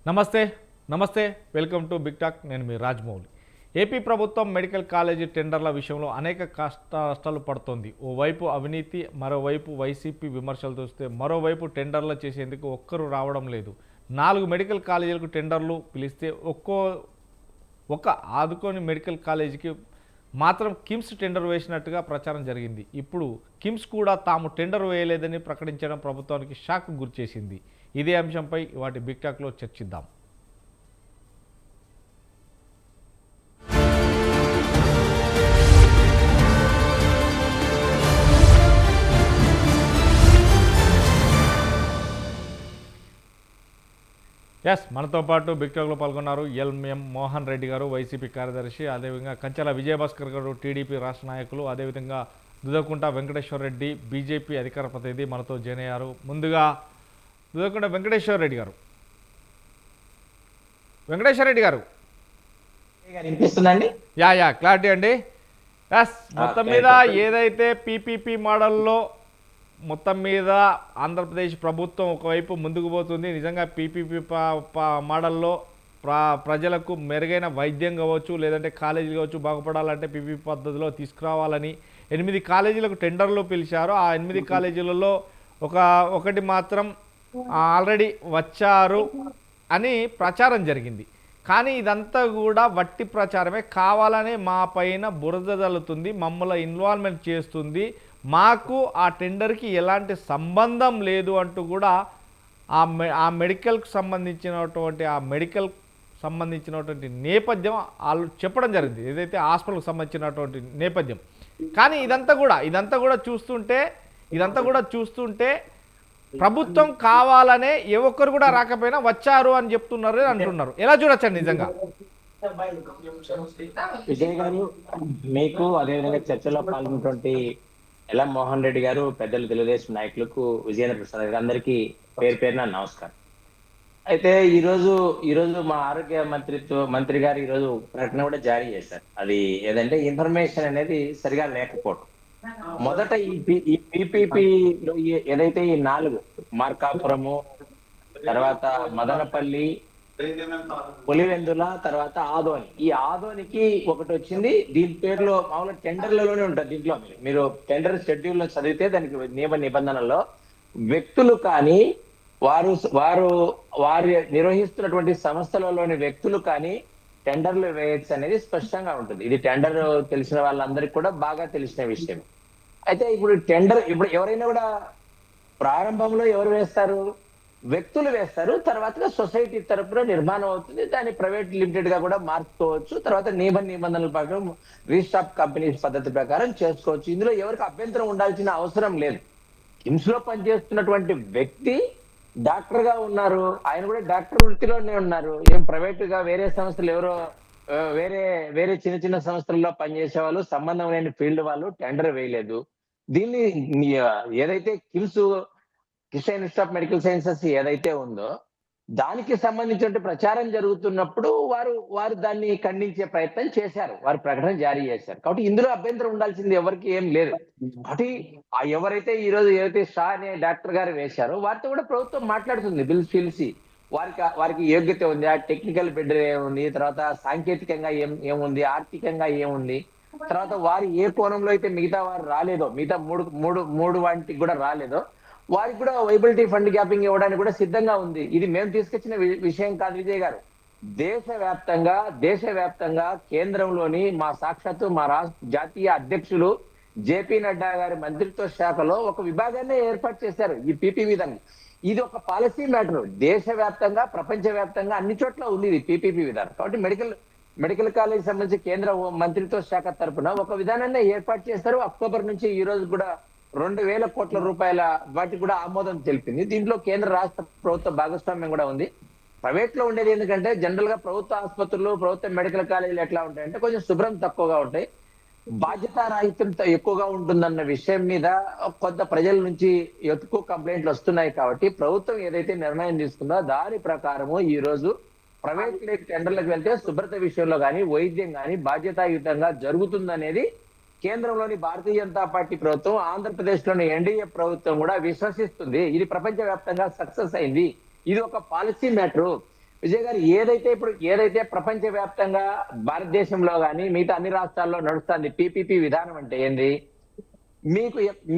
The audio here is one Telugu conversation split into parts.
నమస్తే నమస్తే వెల్కమ్ టు బిగ్ టాక్. నేను మీ రాజమౌళి. ఏపీ ప్రభుత్వం మెడికల్ కాలేజీ టెండర్ల విషయంలో అనేక కష్టాలు పడుతోంది. ఓవైపు అవినీతి, మరోవైపు వైసీపీ విమర్శలు చూస్తే మరోవైపు టెండర్లు చేసేందుకు ఒక్కరు రావడం లేదు. 4 మెడికల్ కాలేజీలకు టెండర్లు పిలిస్తే ఒక ఆదుకోని మెడికల్ కాలేజీకి మాత్రం కిమ్స్ టెండర్ వేసినట్టుగా ప్రచారం జరిగింది. ఇప్పుడు కిమ్స్ కూడా తాము టెండర్ వేయలేదని ప్రకటించడం ప్రభుత్వానికి షాక్ గురిచేసింది. ఇదే అంశంపై వాటి బిగ్ టాక్లో చర్చిద్దాం. మనతో పాటు బిగ్ టాక్లో పాల్గొన్నారు ఎల్ఎం మోహన్ రెడ్డి గారు, వైసీపీ కార్యదర్శి, అదేవిధంగా కంచెల విజయభాస్కర్ గారు, టీడీపీ రాష్ట్ర నాయకులు, అదేవిధంగా దుదకుంట వెంకటేశ్వర రెడ్డి, బీజేపీ అధికార ప్రతినిధి మనతో జాయిన్ అయ్యారు. ముందుగా దుదకుంట వెంకటేశ్వర రెడ్డి గారు. వినిపిస్తుందండి? క్లారిటీ అండి. మొత్తం మీద ఏదైతే పీపీపీ మోడల్లో మొత్తం మీద ఆంధ్రప్రదేశ్ ప్రభుత్వం ఒకవైపు ముందుకు పోతుంది. నిజంగా పీపీపీ మోడల్లో ప్రజలకు మెరుగైన వైద్యం కావచ్చు, లేదంటే కాలేజీలు కావచ్చు బాగుపడాలంటే పీపీపీ పద్ధతిలో తీసుకురావాలని 8 కాలేజీలకు టెండర్లు పిలిచారు. ఆ 8 కాలేజీలలో ఒకటి మాత్రం ఆల్రెడీ వచ్చారు అని ప్రచారం జరిగింది. కానీ ఇదంతా కూడా వట్టి ప్రచారమే. కావాలనే మా పైన బురద జల్లుతుంది, మమ్మల్ని ఇన్వాల్వ్మెంట్ చేస్తుంది, మాకు ఆ టెండర్కి ఎలాంటి సంబంధం లేదు అంటూ కూడా ఆ మెడికల్కి సంబంధించినటువంటి నేపథ్యం వాళ్ళు చెప్పడం జరిగింది, ఏదైతే హాస్పిటల్కి సంబంధించినటువంటి నేపథ్యం. కానీ ఇదంతా కూడా చూస్తుంటే ప్రభుత్వం కావాలనే ఏ ఒక్కరు కూడా రాకపోయినా వచ్చారు అని చెప్తున్నారు అంటున్నారు. ఎలా చూడొచ్చండి నిజంగా? విజయ్ గారు, మీకు అదేవిధంగా చర్చలో పాల్గొన్నటువంటి ఎల్ఎం మోహన్ రెడ్డి గారు, పెద్దలు తెలుగుదేశం నాయకులకు, విజయేంద్ర ప్రసాద్ గారు అందరికీ పేరు పేరున నమస్కారం. అయితే ఈరోజు మా ఆరోగ్య మంత్రి గారు ఈరోజు ప్రకటన కూడా జారీ చేశారు. అది ఏదంటే ఇన్ఫర్మేషన్ అనేది సరిగా లేకపోవడం. మొదట ఈ పీపీపీ ఏదైతే ఈ 4 మార్కాపురము, తర్వాత మదనపల్లి, పులివెందుల, తర్వాత ఆదోని, ఈ ఆదోనికి ఒకటి వచ్చింది. దీని పేరులో మామూలుగా టెండర్లలోనే ఉంటుంది. దీంట్లో మీరు టెండర్ షెడ్యూల్ లో చదివితే దానికి నియమ నిబంధనల్లో వ్యక్తులు కానీ వారు నిర్వహిస్తున్నటువంటి సంస్థలలోని వ్యక్తులు కానీ టెండర్లు వేయచ్చు అనేది స్పష్టంగా ఉంటుంది. ఇది టెండర్ తెలిసిన వాళ్ళందరికీ కూడా బాగా తెలిసిన విషయం. అయితే ఇప్పుడు ఎవరైనా కూడా ప్రారంభంలో ఎవరు వేస్తారు? వ్యక్తులు వేస్తారు. తర్వాత సొసైటీ తరపున నిర్మాణం అవుతుంది. దాన్ని ప్రైవేట్ లిమిటెడ్ గా కూడా మార్చుకోవచ్చు. తర్వాత నిబంధనల ప్రకారం రిజిస్టర్ ఆఫ్ కంపెనీస్ పద్ధతి ప్రకారం చేసుకోవచ్చు. ఇందులో ఎవరికి అభ్యంతరం ఉండాల్సిన అవసరం లేదు. కిమ్స్ లో పనిచేస్తున్నటువంటి వ్యక్తి డాక్టర్ గా ఉన్నారు. ఆయన కూడా డాక్టర్ వృత్తిలోనే ఉన్నారు. ఏం ప్రైవేట్ గా వేరే సంస్థలు ఎవరో వేరే చిన్న సంస్థల్లో పనిచేసే వాళ్ళు, సంబంధం లేని ఫీల్డ్ వాళ్ళు టెండర్ వేయలేదు. దీన్ని ఏదైతే KIMS Christian institute of medical sciences ఏదైతే ఉందో దానికి సంబంధించిన ప్రచారం జరుగుతున్నప్పుడు వారు దాన్ని ఖండించే ప్రయత్నం చేశారు. వారు ప్రకటన జారీ చేశారు. కాబట్టి ఇందులో అభ్యంతరం ఉండాల్సింది ఎవరికి ఏం లేదు. కాబట్టి ఎవరైతే ఏదైతే షా అనే డాక్టర్ గారు వేశారో వారితో కూడా ప్రభుత్వం మాట్లాడుతుంది. బిల్స్ పిలిచి వారికి యోగ్యత ఉంది, ఆ టెక్నికల్ బెడ్ ఏముంది, తర్వాత సాంకేతికంగా ఏముంది, ఆర్థికంగా ఏముంది, తర్వాత వారు ఏ కోణంలో అయితే మిగతా వారు రాలేదో, మిగతా మూడు వాటికి కూడా రాలేదో వారికి కూడా వైబిలిటీ ఫండ్ గ్యాపింగ్ ఇవ్వడానికి కూడా సిద్ధంగా ఉంది. ఇది మేము తీసుకొచ్చిన విషయం కాదు విజయ్ గారు. దేశవ్యాప్తంగా కేంద్రంలోని మా సాక్షాత్తు మా జాతీయ అధ్యక్షులు జేపీ నడ్డా గారి మంత్రిత్వ శాఖలో ఒక విభాగాన్ని ఏర్పాటు చేశారు ఈ పీపీ విధానం. ఇది ఒక పాలసీ మ్యాటర్. దేశవ్యాప్తంగా, ప్రపంచవ్యాప్తంగా అన్ని చోట్ల ఉంది ఇది పీపీపీ విధానం. కాబట్టి మెడికల్ కాలేజ్ సంబంధించి కేంద్ర మంత్రిత్వ శాఖ తరఫున ఒక విధానాన్ని ఏర్పాటు చేస్తారు. అక్టోబర్ నుంచి ఈ రోజు కూడా 2,000 కోట్ల రూపాయల వాటికి కూడా ఆమోదం తెలిపింది. దీంట్లో కేంద్ర రాష్ట్ర ప్రభుత్వ భాగస్వామ్యం కూడా ఉంది. ప్రైవేట్ లో ఉండేది ఎందుకంటే జనరల్ గా ప్రభుత్వ ఆసుపత్రులు, ప్రభుత్వ మెడికల్ కాలేజీలు ఎట్లా ఉంటాయంటే కొంచెం శుభ్రం తక్కువగా ఉంటాయి, బాధ్యత రాహిత్యం ఎక్కువగా ఉంటుందన్న విషయం మీద కొంత ప్రజల నుంచి ఎక్కువ కంప్లైంట్లు వస్తున్నాయి. కాబట్టి ప్రభుత్వం ఏదైతే నిర్ణయం తీసుకుందో దాని ప్రకారము ఈ రోజు ప్రైవేట్ టెండర్లకు వెళ్తే శుభ్రత విషయంలో కానీ, వైద్యం కానీ బాధ్యతాయుతంగా జరుగుతుందనేది కేంద్రంలోని భారతీయ జనతా పార్టీ ప్రభుత్వం, ఆంధ్రప్రదేశ్ లోని ఎన్డీఏ ప్రభుత్వం కూడా విశ్వసిస్తుంది. ఇది ప్రపంచవ్యాప్తంగా సక్సెస్ అయింది. ఇది ఒక పాలసీ మ్యాటర్. విజయ్ గారు ఏదైతే ప్రపంచవ్యాప్తంగా భారతదేశంలో కానీ మిగతా అన్ని రాష్ట్రాల్లో నడుస్తుంది పీపీపీ విధానం అంటే ఏంది?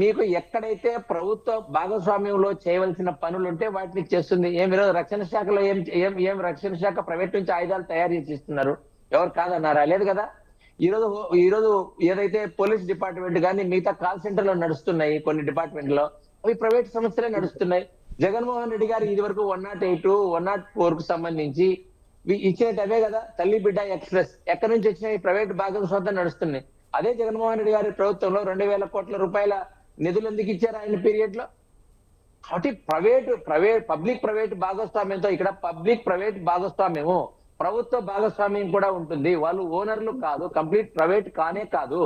మీకు ఎక్కడైతే ప్రభుత్వ భాగస్వామ్యంలో చేయవలసిన పనులు ఉంటే వాటిని చేస్తుంది. ఈరోజు రక్షణ శాఖలో ఏం రక్షణ శాఖ ప్రైవేట్ నుంచి ఆయుధాలు తయారు చేసి ఇస్తున్నారు? ఎవరు కాదన్నారా? లేదు కదా. ఈరోజు ఏదైతే పోలీస్ డిపార్ట్మెంట్ కానీ మిగతా కాల్ సెంటర్ లో నడుస్తున్నాయి కొన్ని డిపార్ట్మెంట్ లో, అవి ప్రైవేట్ సంస్థలే నడుస్తున్నాయి. జగన్మోహన్ రెడ్డి గారు ఇది వరకు 108, 104 కు సంబంధించి ఇచ్చినట్టు అవే కదా. తల్లి బిడ్డ ఎక్స్ప్రెస్ ఎక్కడి నుంచి వచ్చినాయి? ప్రైవేట్ భాగస్వామ్యం నడుస్తున్నాయి. అదే జగన్మోహన్ రెడ్డి గారి ప్రభుత్వంలో 2,000 కోట్ల రూపాయల నిధులు ఎందుకు ఇచ్చారు ఆయన పీరియడ్ లో? కాబట్టి పబ్లిక్ ప్రైవేట్ భాగస్వామ్యంతో, ఇక్కడ పబ్లిక్ ప్రైవేట్ భాగస్వామ్యము ప్రభుత్వ భాగస్వామ్యం కూడా ఉంటుంది. వాళ్ళు ఓనర్లు కాదు, కంప్లీట్ ప్రైవేట్ కానే కాదు.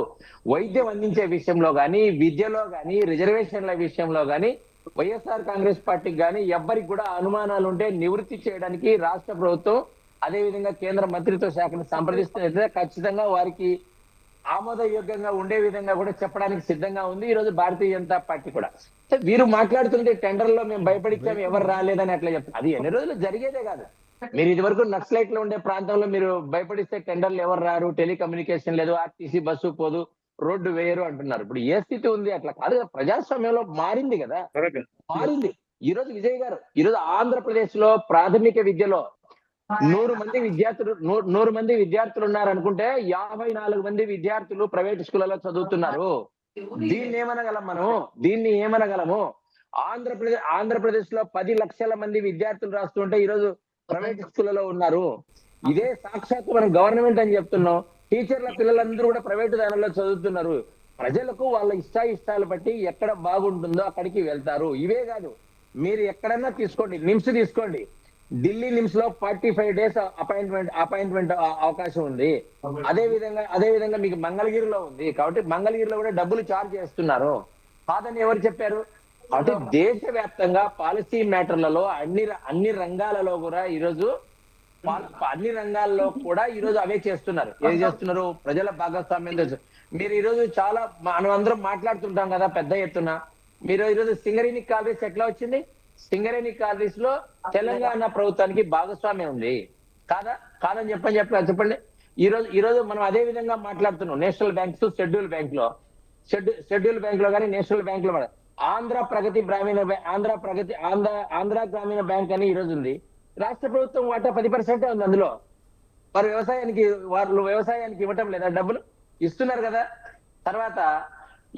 వైద్యం అందించే విషయంలో కానీ, విద్యలో కానీ, రిజర్వేషన్ల విషయంలో కానీ వైఎస్ఆర్ కాంగ్రెస్ పార్టీకి కానీ ఎవ్వరికి కూడా అనుమానాలు ఉంటే నివృత్తి చేయడానికి రాష్ట్ర ప్రభుత్వం అదేవిధంగా కేంద్ర మంత్రిత్వ శాఖను సంప్రదిస్తున్నట్లయితే ఖచ్చితంగా వారికి ఆమోదయోగ్యంగా ఉండే విధంగా కూడా చెప్పడానికి సిద్ధంగా ఉంది ఈ రోజు భారతీయ జనతా పార్టీ కూడా. వీరు మాట్లాడుతుంటే టెండర్లో మేము భయపడిచ్చాము, ఎవరు రాలేదని అట్లా చెప్తారు. అది ఎన్ని రోజులు జరిగేదే కాదు. మీరు ఇది వరకు నక్సలైట్ లో ఉండే ప్రాంతంలో మీరు భయపడిస్తే టెండర్లు ఎవరు రారు, టెలికమ్యూనికేషన్ లేదు, ఆర్టీసీ బస్సు పోదు, రోడ్డు వేయరు అంటున్నారు. ఇప్పుడు ఏ స్థితి ఉంది? అట్లా కాదు కదా. ప్రజాస్వామ్యంలో మారింది కదా, మారింది. ఈ రోజు విజయ్ గారు, ఈ రోజు ఆంధ్రప్రదేశ్ లో ప్రాథమిక విద్యలో 100 మంది విద్యార్థులు ఉన్నారు అనుకుంటే 54 మంది విద్యార్థులు ప్రైవేట్ స్కూళ్ళలో చదువుతున్నారు. దీన్ని ఏమనగలము? ఆంధ్రప్రదేశ్ లో 10 లక్షల మంది విద్యార్థులు రాస్తుంటే ఈ రోజు ప్రైవేట్ స్కూళ్ళలో ఉన్నారు. ఇదే సాక్షాత్తు మనం గవర్నమెంట్ అని చెప్తున్నాం. టీచర్ల పిల్లలందరూ కూడా ప్రైవేట్ దానిలో చదువుతున్నారు. ప్రజలకు వాళ్ళ ఇష్టాలు బట్టి ఎక్కడ బాగుంటుందో అక్కడికి వెళ్తారు. ఇవే కాదు, మీరు ఎక్కడన్నా తీసుకోండి, నిమ్స్ తీసుకోండి. ఢిల్లీ నిమ్స్ లో 45 days అపాయింట్మెంట్ అవకాశం ఉంది. అదే విధంగా మీకు మంగళగిరిలో ఉంది. కాబట్టి మంగళగిరిలో కూడా డబ్బులు ఛార్జ్ చేస్తున్నారు. కాదని ఎవరు చెప్పారు? అంటే దేశవ్యాప్తంగా పాలసీ మ్యాటర్లలో అన్ని రంగాలలో కూడా ఈరోజు ఈరోజు అవే చేస్తున్నారు. ఏది చేస్తున్నారు? ప్రజల భాగస్వామ్యం. మీరు ఈరోజు చాలా మనం అందరం మాట్లాడుతుంటాం కదా పెద్ద ఎత్తున. మీరు ఈరోజు సింగరేణి కాలరీస్ ఎట్లా వచ్చింది? సింగరేణి కాలరీస్ లో తెలంగాణ ప్రభుత్వానికి భాగస్వామ్యం ఉంది. కాదని చెప్పండి. ఈ రోజు మనం అదే విధంగా మాట్లాడుతున్నాం. నేషనల్ బ్యాంక్స్, షెడ్యూల్ బ్యాంక్ లో కానీ నేషనల్ బ్యాంక్ లో ఆంధ్ర గ్రామీణ బ్యాంక్ అని ఈ రోజు ఉంది. రాష్ట్ర ప్రభుత్వం వాటా 10% ఉంది అందులో. వారు వ్యవసాయానికి ఇవ్వటం లేదా? డబ్బులు ఇస్తున్నారు కదా. తర్వాత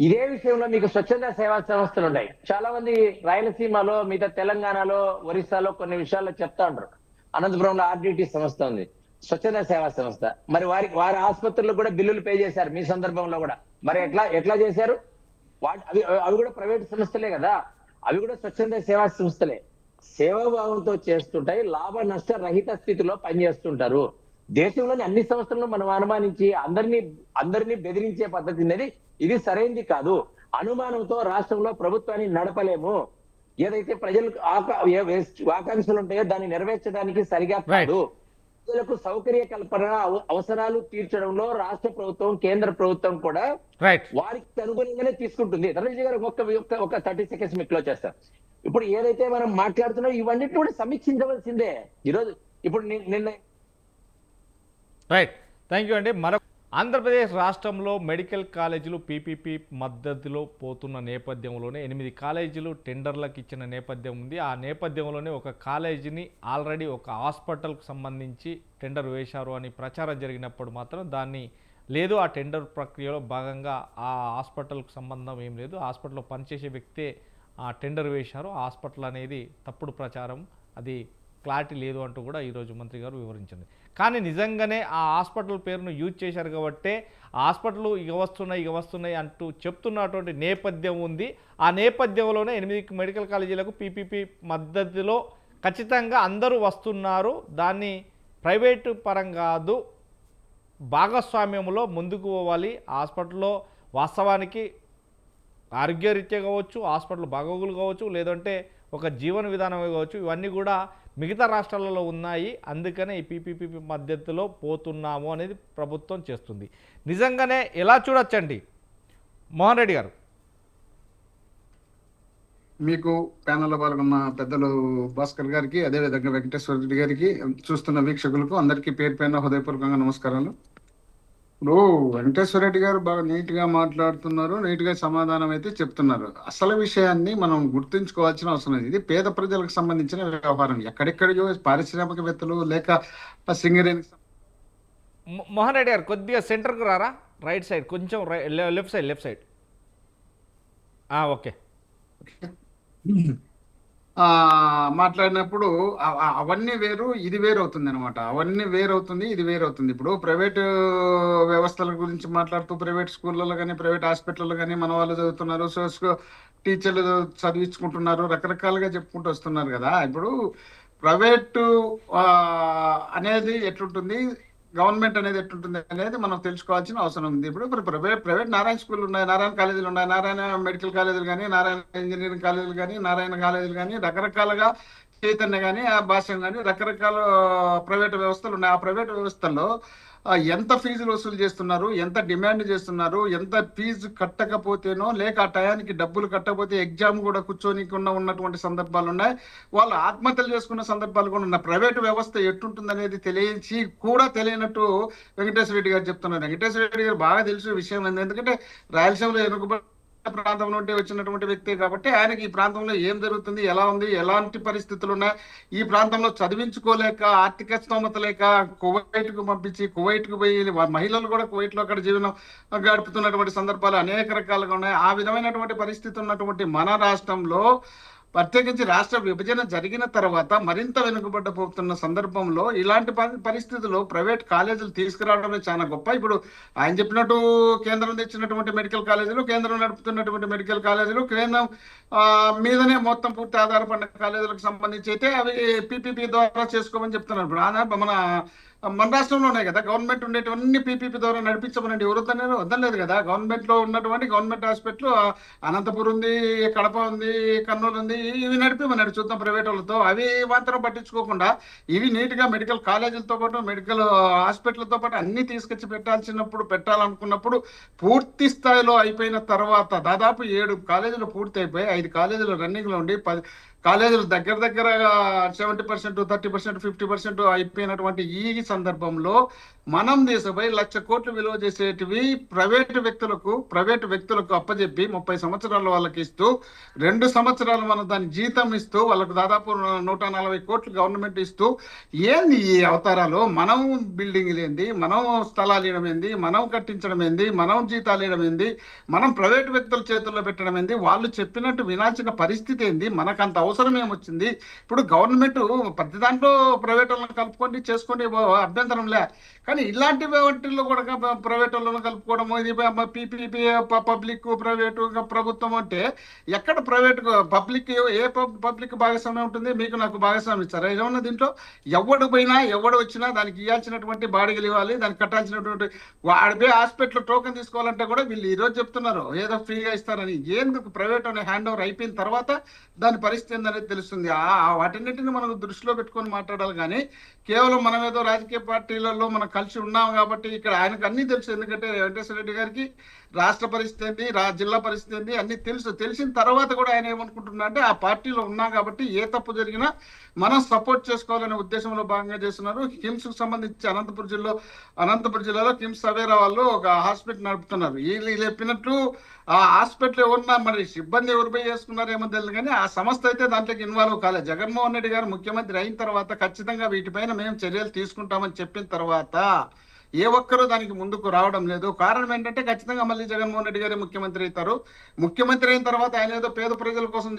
ఇదే విషయంలో మీకు స్వచ్ఛంద సేవా సంస్థలు ఉన్నాయి. చాలా మంది రాయలసీమలో, మిగతా తెలంగాణలో, ఒరిస్సాలో కొన్ని విషయాల్లో చెప్తా ఉంటారు. అనంతపురంలో ఆర్డిటి సంస్థ ఉంది, స్వచ్ఛంద సేవా సంస్థ. మరి వారి ఆసుపత్రులకు కూడా బిల్లులు పే చేశారు మీ సందర్భంలో కూడా. మరి ఎట్లా చేశారు? అవి కూడా ప్రైవేట్ సంస్థలే కదా, అవి కూడా స్వచ్ఛంద సేవా సంస్థలే. సేవాభావంతో చేస్తుంటాయి, లాభ నష్ట రహిత స్థితిలో పనిచేస్తుంటారు. దేశంలోని అన్ని సంస్థలను మనం అనుమానించి అందరినీ బెదిరించే పద్ధతి అనేది ఇది సరైనది కాదు. అనుమానంతో రాష్ట్రంలో ప్రభుత్వాన్ని నడపలేము. ఏదైతే ప్రజలకు ఆకాంక్షలు ఉంటాయో దాన్ని నెరవేర్చడానికి సరిగా కాదు. ప్రజలకు సౌకర్య కల్పన అవసరాలు తీర్చడంలో రాష్ట్ర ప్రభుత్వం, కేంద్ర ప్రభుత్వం కూడా వారికి అనుగుణంగానే తీసుకుంటుంది. ధనంజయ్ గారు ఒక 30 seconds మీకు క్లోజ్ చేస్తారు. ఇప్పుడు ఏదైతే మనం మాట్లాడుతున్నాం ఇవన్నిటిని కూడా సమీక్షించవలసిందే ఈరోజు. ఇప్పుడు నిన్న రైట్, థ్యాంక్ యూ అండి. ఆంధ్రప్రదేశ్ రాష్ట్రంలో మెడికల్ కాలేజీలు పీపీపీ మద్దతులో పోతున్న నేపథ్యంలోనే 8 కాలేజీలు టెండర్లకు ఇచ్చిన నేపథ్యం ఉంది. ఆ నేపథ్యంలోనే ఒక కాలేజీని ఆల్రెడీ ఒక హాస్పిటల్కు సంబంధించి టెండర్ వేశారు అని ప్రచారం జరిగినప్పుడు మాత్రం దాన్ని లేదు, ఆ టెండర్ ప్రక్రియలో భాగంగా ఆ హాస్పిటల్కు సంబంధం ఏం లేదు, హాస్పిటల్లో పనిచేసే వ్యక్తే ఆ టెండర్ వేశారు, హాస్పిటల్ అనేది తప్పుడు ప్రచారం, అది క్లారిటీ లేదు అంటూ కూడా ఈరోజు మంత్రి గారు వివరించింది. కానీ నిజంగానే ఆ హాస్పిటల్ పేరును యూజ్ చేశారు కాబట్టే హాస్పిటల్ ఇక వస్తున్నాయి అంటూ చెప్తున్నటువంటి నేపథ్యం ఉంది. ఆ నేపథ్యంలోనే 8 మెడికల్ కాలేజీలకు పీపీపీ మద్దతులో ఖచ్చితంగా అందరూ వస్తున్నారు. దాన్ని ప్రైవేటు పరం కాదు, భాగస్వామ్యంలో ముందుకు పోవాలి. హాస్పిటల్లో వాస్తవానికి ఆరోగ్యరీత్యా కావచ్చు, హాస్పిటల్ బాగోగులు కావచ్చు, లేదంటే ఒక జీవన విధానమే కావచ్చు, ఇవన్నీ కూడా మిగతా రాష్ట్రాలలో ఉన్నాయి. అందుకనే ఈ పీపీపీ మద్దతులో పోతున్నాము అనేది ప్రభుత్వం చేస్తుంది. నిజంగానే ఎలా చూడొచ్చండి మోహన్ రెడ్డి గారు? మీకు ప్యానెల్లో పాల్గొన్న పెద్దలు భాస్కర్ గారికి, అదేవిధంగా వెంకటేశ్వర రెడ్డి గారికి, చూస్తున్న వీక్షకులకు అందరికీ పేరు పేరున హృదయపూర్వకంగా నమస్కారాలు. ఇప్పుడు వెంకటేశ్వర రెడ్డి గారు బాగా నీట్ గా మాట్లాడుతున్నారు, నీట్ గా సమాధానం అయితే చెప్తున్నారు. అసలు విషయాన్ని మనం గుర్తుంచుకోవాల్సిన అవసరం లేదు. ఇది పేద ప్రజలకు సంబంధించిన వ్యవహారం. ఎక్కడెక్కడియో పారిశ్రామికవేత్తలు లేక సింగరేణి మోహన్ రెడ్డి గారు కొద్దిగా సెంటర్కి రారా, రైట్ సైడ్ కొంచెం, లెఫ్ట్ సైడ్. ఓకే. మాట్లాడినప్పుడు అవన్నీ వేరు, ఇది వేరు అవుతుంది అనమాట. అవన్నీ వేరవుతుంది, ఇది వేరవుతుంది. ఇప్పుడు ప్రైవేట్ వ్యవస్థల గురించి మాట్లాడుతూ ప్రైవేట్ స్కూళ్ళలో కానీ ప్రైవేట్ హాస్పిటల్లో కానీ మన వాళ్ళు చదువుతున్నారు, టీచర్లు చదివించుకుంటున్నారు, రకరకాలుగా చెప్పుకుంటూ వస్తున్నారు కదా. ఇప్పుడు ప్రైవేటు అనేది ఎట్లుంటుంది, గవర్నమెంట్ అనేది ఎట్లుంటుంది అనేది మనం తెలుసుకోవాల్సిన అవసరం ఉంది. ఇప్పుడు ప్రైవేట్ నారాయణ స్కూల్ ఉన్నాయి, నారాయణ కాలేజీలు ఉన్నాయి, నారాయణ మెడికల్ కాలేజీలు కానీ, నారాయణ ఇంజనీరింగ్ కాలేజీలు కానీ, నారాయణ కాలేజీలు కానీ, రకరకాలుగా చైతన్య కానీ, ఆ భాష్యం కానీ, రకరకాల ప్రైవేట్ వ్యవస్థలు ఉన్నాయి. ఆ ప్రైవేట్ వ్యవస్థల్లో ఎంత ఫీజులు వసూలు చేస్తున్నారు, ఎంత డిమాండ్ చేస్తున్నారు, ఎంత ఫీజు కట్టకపోతేనో లేక ఆ టయానికి డబ్బులు కట్టకపోతే ఎగ్జామ్ కూడా కూర్చొనికుండా ఉన్నటువంటి సందర్భాలు ఉన్నాయి. వాళ్ళు ఆత్మహత్యలు చేసుకున్న సందర్భాలు కూడా ఉన్నాయి. ప్రైవేటు వ్యవస్థ ఎట్టుంటుంది అనేది తెలియచి కూడా తెలియనట్టు వెంకటేశ్వర రెడ్డి గారు చెప్తున్నారు. వెంకటేశ్వర రెడ్డి గారు బాగా తెలిసిన విషయం ఏంది, ఎందుకంటే రాయలసీమలో వెనుకబడి ప్రాంతం నుండి వచ్చినటువంటి వ్యక్తి కాబట్టి ఆయనకి ఈ ప్రాంతంలో ఏం జరుగుతుంది, ఎలా ఉంది, ఎలాంటి పరిస్థితులు ఉన్నాయి, ఈ ప్రాంతంలో చదివించుకోలేక, ఆర్థిక స్తోమత లేక కువైట్ కు పంపించి, కువైట్ కు పోయి మహిళలు కూడా కువైట్ లో అక్కడ జీవనం గడుపుతున్నటువంటి సందర్భాలు అనేక రకాలుగా ఉన్నాయి. ఆ విధమైనటువంటి పరిస్థితి ఉన్నటువంటి మన రాష్ట్రంలో ప్రత్యేకించి రాష్ట్ర విభజన జరిగిన తర్వాత మరింత వెనుకబడ్డపోతున్న సందర్భంలో ఇలాంటి పరిస్థితుల్లో ప్రైవేట్ కాలేజీలు తీసుకురావడమే చాలా గొప్ప. ఇప్పుడు ఆయన చెప్పినట్టు కేంద్రం తెచ్చినటువంటి మెడికల్ కాలేజీలు, కేంద్రం నడుపుతున్నటువంటి మెడికల్ కాలేజీలు, కేంద్రం మీదనే మొత్తం పూర్తి ఆధారపడిన కాలేజీలకు సంబంధించి అయితే అవి పీపీపీ ద్వారా చేసుకోమని చెప్తున్నారు. ఇప్పుడు మన రాష్ట్రంలో ఉన్నాయి కదా, గవర్నమెంట్ ఉండేటివన్నీ పీపీపీ ద్వారా నడిపించమనండి, ఎవరు వద్దలేదు కదా. గవర్నమెంట్ లో ఉన్నటువంటి గవర్నమెంట్ హాస్పిటల్ అనంతపురం ఉంది, కడప ఉంది, కర్నూలు ఉంది, ఇవి నడిపిమన్నాడు చూద్దాం ప్రైవేట్ వాళ్ళతో. అవి మాత్రం పట్టించుకోకుండా ఇవి నీట్ గా మెడికల్ కాలేజీలతో పాటు మెడికల్ హాస్పిటల్తో పాటు అన్ని తీసుకొచ్చి పెట్టాలనుకున్నప్పుడు పూర్తి స్థాయిలో అయిపోయిన తర్వాత దాదాపు 7 కాలేజీలు పూర్తి అయిపోయి 5 కాలేజీలు రన్నింగ్ లో ఉండి 10 కాలేజీలు దగ్గర 70%, 30%, 50% అయిపోయినటువంటి ఈ సందర్భంలో మనం దేశపై 1,00,000 కోట్లు విలువ చేసేటివి ప్రైవేటు వ్యక్తులకు అప్పచెప్పి 30 సంవత్సరాలు వాళ్ళకి ఇస్తూ 2 సంవత్సరాలు మనం దాని జీతం ఇస్తూ వాళ్ళకు దాదాపు 140 కోట్లు గవర్నమెంట్ ఇస్తూ ఏంది ఈ అవతారాలు? మనం బిల్డింగ్ ఏంది, మనం స్థలాలు ఇవ్వడం ఏంది, మనం కట్టించడం ఏంది, మనం జీతాలు ఇవ్వడం ఏంది, మనం ప్రైవేటు వ్యక్తుల చేతుల్లో పెట్టడం ఏంది, వాళ్ళు చెప్పినట్టు వినాల్సిన పరిస్థితి ఏంది, మనకంత అవసరం ఏమొచ్చింది? ఇప్పుడు గవర్నమెంట్ ప్రతి దాంట్లో ప్రైవేట్ వాళ్ళని కలుపుకోండి, చేసుకోండి, అభ్యంతరం లే. కానీ ఇలాంటి వాటిల్లో కూడా ప్రైవేట్ వాళ్ళని కలుపుకోవడం, ఇది పీపీపీ పబ్లిక్ ప్రైవేటు ప్రభుత్వం అంటే ఎక్కడ ప్రైవేట్ పబ్లిక్ పబ్లిక్ భాగస్వామ్యం ఉంటుంది? మీకు నాకు భాగస్వామ్యం ఇచ్చారా ఏమన్నా దీంట్లో? ఎవడు పోయినా ఎవడు వచ్చినా దానికి ఇవ్వాల్సినటువంటి బాడిగలు ఇవ్వాలి, దానికి కట్టాల్సినటువంటి వాడిపోయి హాస్పిటల్ టోకెన్ తీసుకోవాలంటే కూడా వీళ్ళు ఈరోజు చెప్తున్నారు ఏదో ఫ్రీగా ఇస్తారని. ఎందుకు ప్రైవేట్ అనే హ్యాండ్ ఓవర్ అయిపోయిన తర్వాత దాని పరిస్థితి ఏందనేది తెలుస్తుంది. వాటిన్నింటిని మనం దృష్టిలో పెట్టుకొని మాట్లాడాలి. కానీ కేవలం మనం ఏదో రాజకీయ పార్టీలలో మనం కలిసి ఉన్నాం కాబట్టి ఇక్కడ ఆయనకు అన్ని తెలుసు. ఎందుకంటే వెంకటేశ్వర రెడ్డి గారికి రాష్ట్ర పరిస్థితి ఏంది, జిల్లా పరిస్థితి ఏంది అన్ని తెలుసు. తెలిసిన తర్వాత కూడా ఆయన ఏమనుకుంటున్నా అంటే ఆ పార్టీలో ఉన్నాం కాబట్టి ఏ తప్పు జరిగినా మనం సపోర్ట్ చేసుకోవాలనే ఉద్దేశంలో భాగంగా చేస్తున్నారు. కిమ్స్ కు సంబంధించి అనంతపురం జిల్లాలో కిమ్స్ సవేరా వాళ్ళు ఒక హాస్పిటల్ నడుపుతున్నారు. వీళ్ళు చెప్పినట్లు ఆ హాస్పిటల్ ఎవరున్నా మరి సిబ్బంది ఎవరిపై చేసుకున్నారో ఏమో తెలియదు, కానీ ఆ సంస్థ అయితే దాంట్లోకి ఇన్వాల్వ్ కాలేదు. జగన్మోహన్ రెడ్డి గారు ముఖ్యమంత్రి అయిన తర్వాత ఖచ్చితంగా వీటిపైన మేము చర్యలు తీసుకుంటామని చెప్పిన తర్వాత ఏ ఒక్కరూ దానికి ముందుకు రావడం లేదు. కారణం ఏంటంటే ఖచ్చితంగా మళ్ళీ జగన్మోహన్ రెడ్డి గారే ముఖ్యమంత్రి అవుతారు. ముఖ్యమంత్రి అయిన తర్వాత ఆయన ఏదో పేద ప్రజల కోసం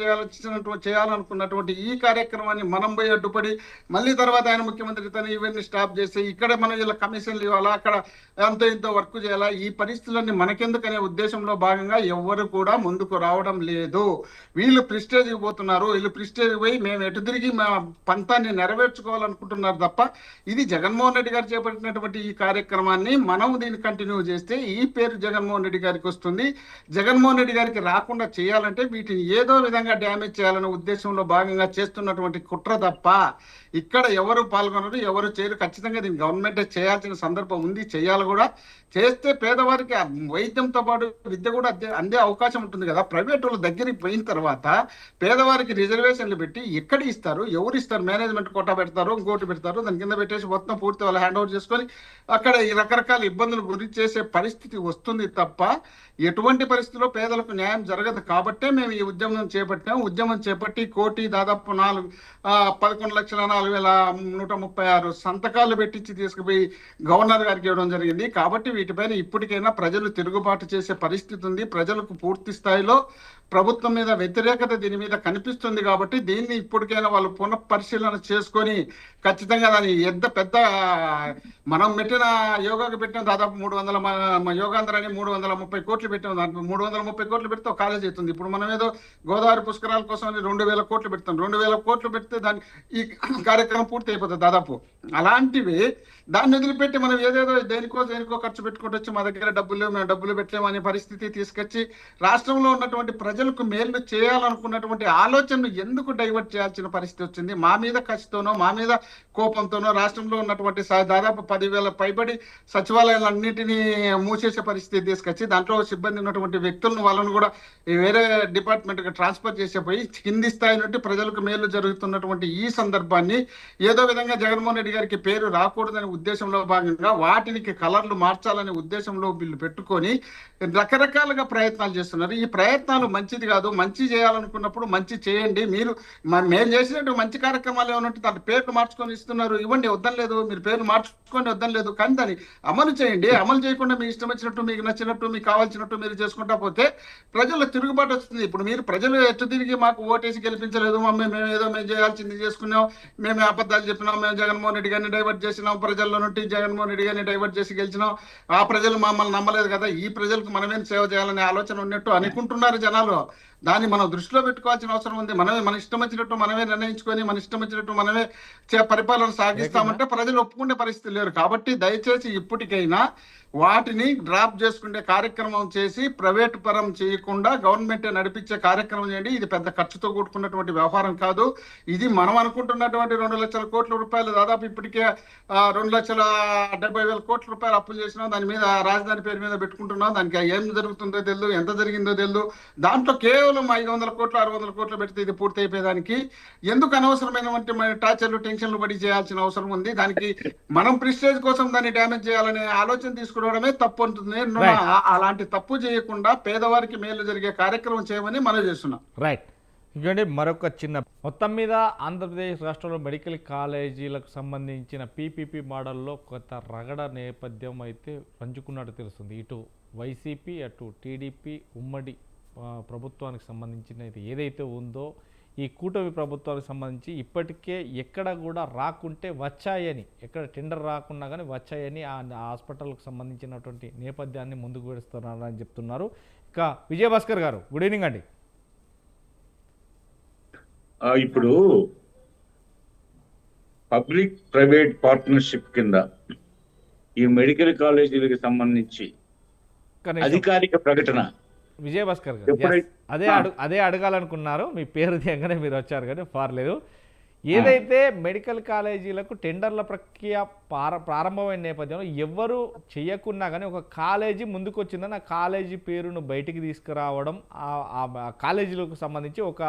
చేయాలనుకున్నటువంటి ఈ కార్యక్రమాన్ని మనం పోయి అడ్డుపడి మళ్ళీ తర్వాత ఆయన ముఖ్యమంత్రి తను ఇవన్నీ స్టాప్ చేసి ఇక్కడ మనం ఇలా కమిషన్లు ఇవ్వాలా, అక్కడ ఎంతో వర్క్ చేయాలా, ఈ పరిస్థితులన్నీ మనకెందుకనే ఉద్దేశంలో భాగంగా ఎవ్వరు కూడా ముందుకు రావడం లేదు. వీళ్ళు ప్రిస్టేజ్కి పోతున్నారు. వీళ్ళు ప్రిస్టేజ్ పోయి మేము ఎటు తిరిగి మా పంతాన్ని నెరవేర్చుకోవాలనుకుంటున్నారు తప్ప ఇది జగన్మోహన్ రెడ్డి గారు చేపట్టినటువంటి ఈ కార్యక్రమాన్ని మనం దీన్ని కంటిన్యూ చేస్తే ఈ పేరు జగన్మోహన్ రెడ్డి గారికి వస్తుంది. జగన్మోహన్ రెడ్డి గారికి రాకుండా చేయాలంటే వీటిని ఏదో విధంగా డ్యామేజ్ చేయాలనే ఉద్దేశంలో భాగంగా చేస్తున్నటువంటి కుట్ర తప్ప ఇక్కడ ఎవరు పాల్గొనరు, ఎవరు చేయరు. ఖచ్చితంగా దీన్ని గవర్నమెంటే చేయాల్సిన సందర్భం ఉంది, చేయాలి కూడా. చేస్తే పేదవారికి వైద్యంతో పాటు విద్య కూడా అందే అవకాశం ఉంటుంది కదా. ప్రైవేట్ వాళ్ళ దగ్గరికి పోయిన తర్వాత పేదవారికి రిజర్వేషన్లు పెట్టి ఎక్కడ ఇస్తారు, ఎవరు ఇస్తారు? మేనేజ్మెంట్ కోటా పెడతారు, ఇంకోటి పెడతారు, దాని కింద పెట్టేసి మొత్తం పూర్తి వాళ్ళు హ్యాండ్ ఓవర్ చేసుకొని అక్కడ ఈ రకరకాల ఇబ్బందులు గురి చేసే పరిస్థితి వస్తుంది తప్ప ఎటువంటి పరిస్థితుల్లో పేదలకు న్యాయం జరగదు. కాబట్టే మేము ఈ ఉద్యమం చేపట్టాము. ఉద్యమం చేపట్టి దాదాపు 11,04,136 సంతకాలు పెట్టించి తీసుకుపోయి గవర్నర్ గారికి ఇవ్వడం జరిగింది. కాబట్టి వీటిపైన ఇప్పటికైనా ప్రజలు తిరుగుబాటు చేసే పరిస్థితి ఉంది. ప్రజలకు పూర్తి స్థాయిలో ప్రభుత్వం మీద వ్యతిరేకత దీని మీద కనిపిస్తుంది. కాబట్టి దీన్ని ఇప్పటికైనా వాళ్ళు పునఃపరిశీలన చేసుకొని ఖచ్చితంగా దాని పెద్ద మనం పెట్టిన యోగాకు పెట్టిన దాదాపు 300 యోగాంధ్రాన్ని 330 కోట్లు పెట్టాం. దాంట్లో 330 కోట్లు పెడితే ఒక కాలేజ్ అవుతుంది. ఇప్పుడు మనం ఏదో గోదావరి పుష్కరాల కోసం 2,000 కోట్లు పెడతాం. 2,000 కోట్లు పెడితే దాని ఈ కార్యక్రమం పూర్తి అయిపోతుంది దాదాపు. అలాంటివి దాన్ని వదిలిపెట్టి మనం ఏదేదో దేనికో ఖర్చు పెట్టుకుంటూ వచ్చి మా దగ్గర మేము డబ్బులు పెట్టలేమనే పరిస్థితి తీసుకొచ్చి రాష్ట్రంలో ఉన్నటువంటి ప్రజలకు మేలు చేయాలనుకున్నటువంటి ఆలోచనను ఎందుకు డైవర్ట్ చేయాల్సిన పరిస్థితి వచ్చింది? మా మీద కసితోనో మా మీద కోపంతోనో రాష్ట్రంలో ఉన్నటువంటి దాదాపు 10,000 పైబడి సచివాలయాలన్నింటినీ మూసేసే పరిస్థితి తీసుకొచ్చి దాంట్లో సిబ్బంది ఉన్నటువంటి వ్యక్తులను వాళ్ళను కూడా వేరే డిపార్ట్మెంట్ కి ట్రాన్స్ఫర్ చేసేపోయి కింది స్థాయి నుండి ప్రజలకు మేలు జరుగుతున్నటువంటి ఈ సందర్భాన్ని ఏదో విధంగా జగన్మోహన్ రెడ్డి గారికి పేరు రాకూడదనే ఉద్దేశంలో భాగంగా వాటికి కలర్లు మార్చాలనే ఉద్దేశంలో వీళ్ళు పెట్టుకొని రకరకాలుగా ప్రయత్నాలు చేస్తున్నారు. ఈ ప్రయత్నాలు మంచిది కాదు. మంచి చేయాలనుకున్నప్పుడు మంచి చేయండి. మీరు మేము చేసినట్టు మంచి కార్యక్రమాలు ఏమైనా దాని పేర్లు మార్చుకొని ఇస్తున్నారు, ఇవ్వండి, వద్దలేదు. మీరు పేర్లు మార్చుకొని వద్దలేదు, కానీ దాన్ని అమలు చేయండి. అమలు చేయకుండా మీ ఇష్టం వచ్చినట్టు, మీకు నచ్చినట్టు, మీకు కావాల్సినట్టు మీరు చేసుకుంటా పోతే ప్రజల తిరుగుబాటు వస్తుంది. ఇప్పుడు మీరు ప్రజలు ఎట్టు తిరిగి మాకు ఓటేసి గెలిపించలేదు, మేము చేయాల్సింది చేసుకున్నాం, మేము అబద్ధాలు చెప్పినాం, మేము జగన్మోహన్ రెడ్డి గారిని డైవర్ట్ చేసినాం, ప్రజల్లో నుండి జగన్మోహన్ రెడ్డి గారిని డైవర్ట్ చేసి గెలిచినాం, ఆ ప్రజలు మమ్మల్ని నమ్మలేదు కదా, ఈ ప్రజలకు మనమేం సేవ చేయాలనే ఆలోచన ఉన్నట్టు అనుకుంటున్నారు జనాలు. దాన్ని మనం దృష్టిలో పెట్టుకోవాల్సిన అవసరం ఉంది. మన ఇష్టం వచ్చినట్టు మనమే నిర్ణయించుకొని మన ఇష్టం వచ్చినట్టు మనమే పరిపాలన సాగిస్తామంటే ప్రజలు ఒప్పుకునే పరిస్థితి లేరు. కాబట్టి దయచేసి ఇప్పటికైనా వాటిని డ్రాప్ చేసుకునే కార్యక్రమం చేసి ప్రైవేట్ పరం చేయకుండా గవర్నమెంట్ నడిపించే కార్యక్రమం చేయండి. ఇది పెద్ద ఖర్చుతో కూడుకున్నటువంటి వ్యవహారం కాదు. ఇది మనం అనుకుంటున్నటువంటి 2 లక్షల కోట్ల రూపాయలు, దాదాపు ఇప్పటికే 2,70,000 కోట్ల రూపాయలు అప్పులు చేసినాం. దాని మీద రాజధాని పేరు మీద పెట్టుకుంటున్నాం. దానికి ఏం జరుగుతుందో తెలియదు, ఎంత జరిగిందో తెలియదు. దాంట్లో కేవలం 500 కోట్లు 600 కోట్లు పెడితే ఇది పూర్తి అయిపోయేదానికి ఎందుకు అనవసరమైన టార్చర్లు టెన్షన్లు పడి చేయాల్సిన అవసరం ఉంది? దానికి మనం ప్రిస్టేజ్ కోసం దాన్ని డ్యామేజ్ చేయాలనే ఆలోచన తీసుకోవడమే తప్పు ఉంటుంది. అలాంటి తప్పు చేయకుండా పేదవారికి మేలు జరిగే కార్యక్రమం చేయమని మనం చేస్తున్నాం. రైట్. ఇంకోండి మరొక చిన్న మొత్తం మీద ఆంధ్రప్రదేశ్ రాష్ట్రంలో మెడికల్ కాలేజీలకు సంబంధించిన పీపీపీ మోడల్లో కొత్త రగడ నేపథ్యం అయితే పంచుకున్నట్టు తెలుస్తుంది. ఇటు వైసీపీ అటు టీడీపీ ఉమ్మడి ప్రభుత్వానికి సంబంధించినది ఏదైతే ఉందో ఈ కూటమి ప్రభుత్వానికి సంబంధించి ఇప్పటికే ఎక్కడ కూడా రాకుంటే వచ్చాయని, ఎక్కడ టెండర్ రాకున్నా కానీ వచ్చాయని ఆ హాస్పిటల్కి సంబంధించినటువంటి నేపథ్యాన్ని ముందుకు పెడుతున్నారని చెప్తున్నారు. ఇక విజయభాస్కర్ గారు, గుడ్ ఈవినింగ్ అండి. ఇప్పుడు పబ్లిక్ ప్రైవేట్ పార్ట్నర్షిప్ కింద ఈ మెడికల్ కాలేజీలకు సంబంధించి అధికారిక ప్రకటన విజయభాస్కర్ గారు అదే అడగాలనుకున్నారు. మీ పేరు దిగగానే మీరు వచ్చారు కానీ పర్లేదు. ఏదైతే మెడికల్ కాలేజీలకు టెండర్ల ప్రక్రియ ప్రారంభమైన నేపథ్యంలో ఎవరు చేయకున్నా కానీ ఒక కాలేజీ ముందుకు వచ్చిందని ఆ కాలేజీ పేరును బయటికి తీసుకురావడం, ఆ కాలేజీలకు సంబంధించి ఒక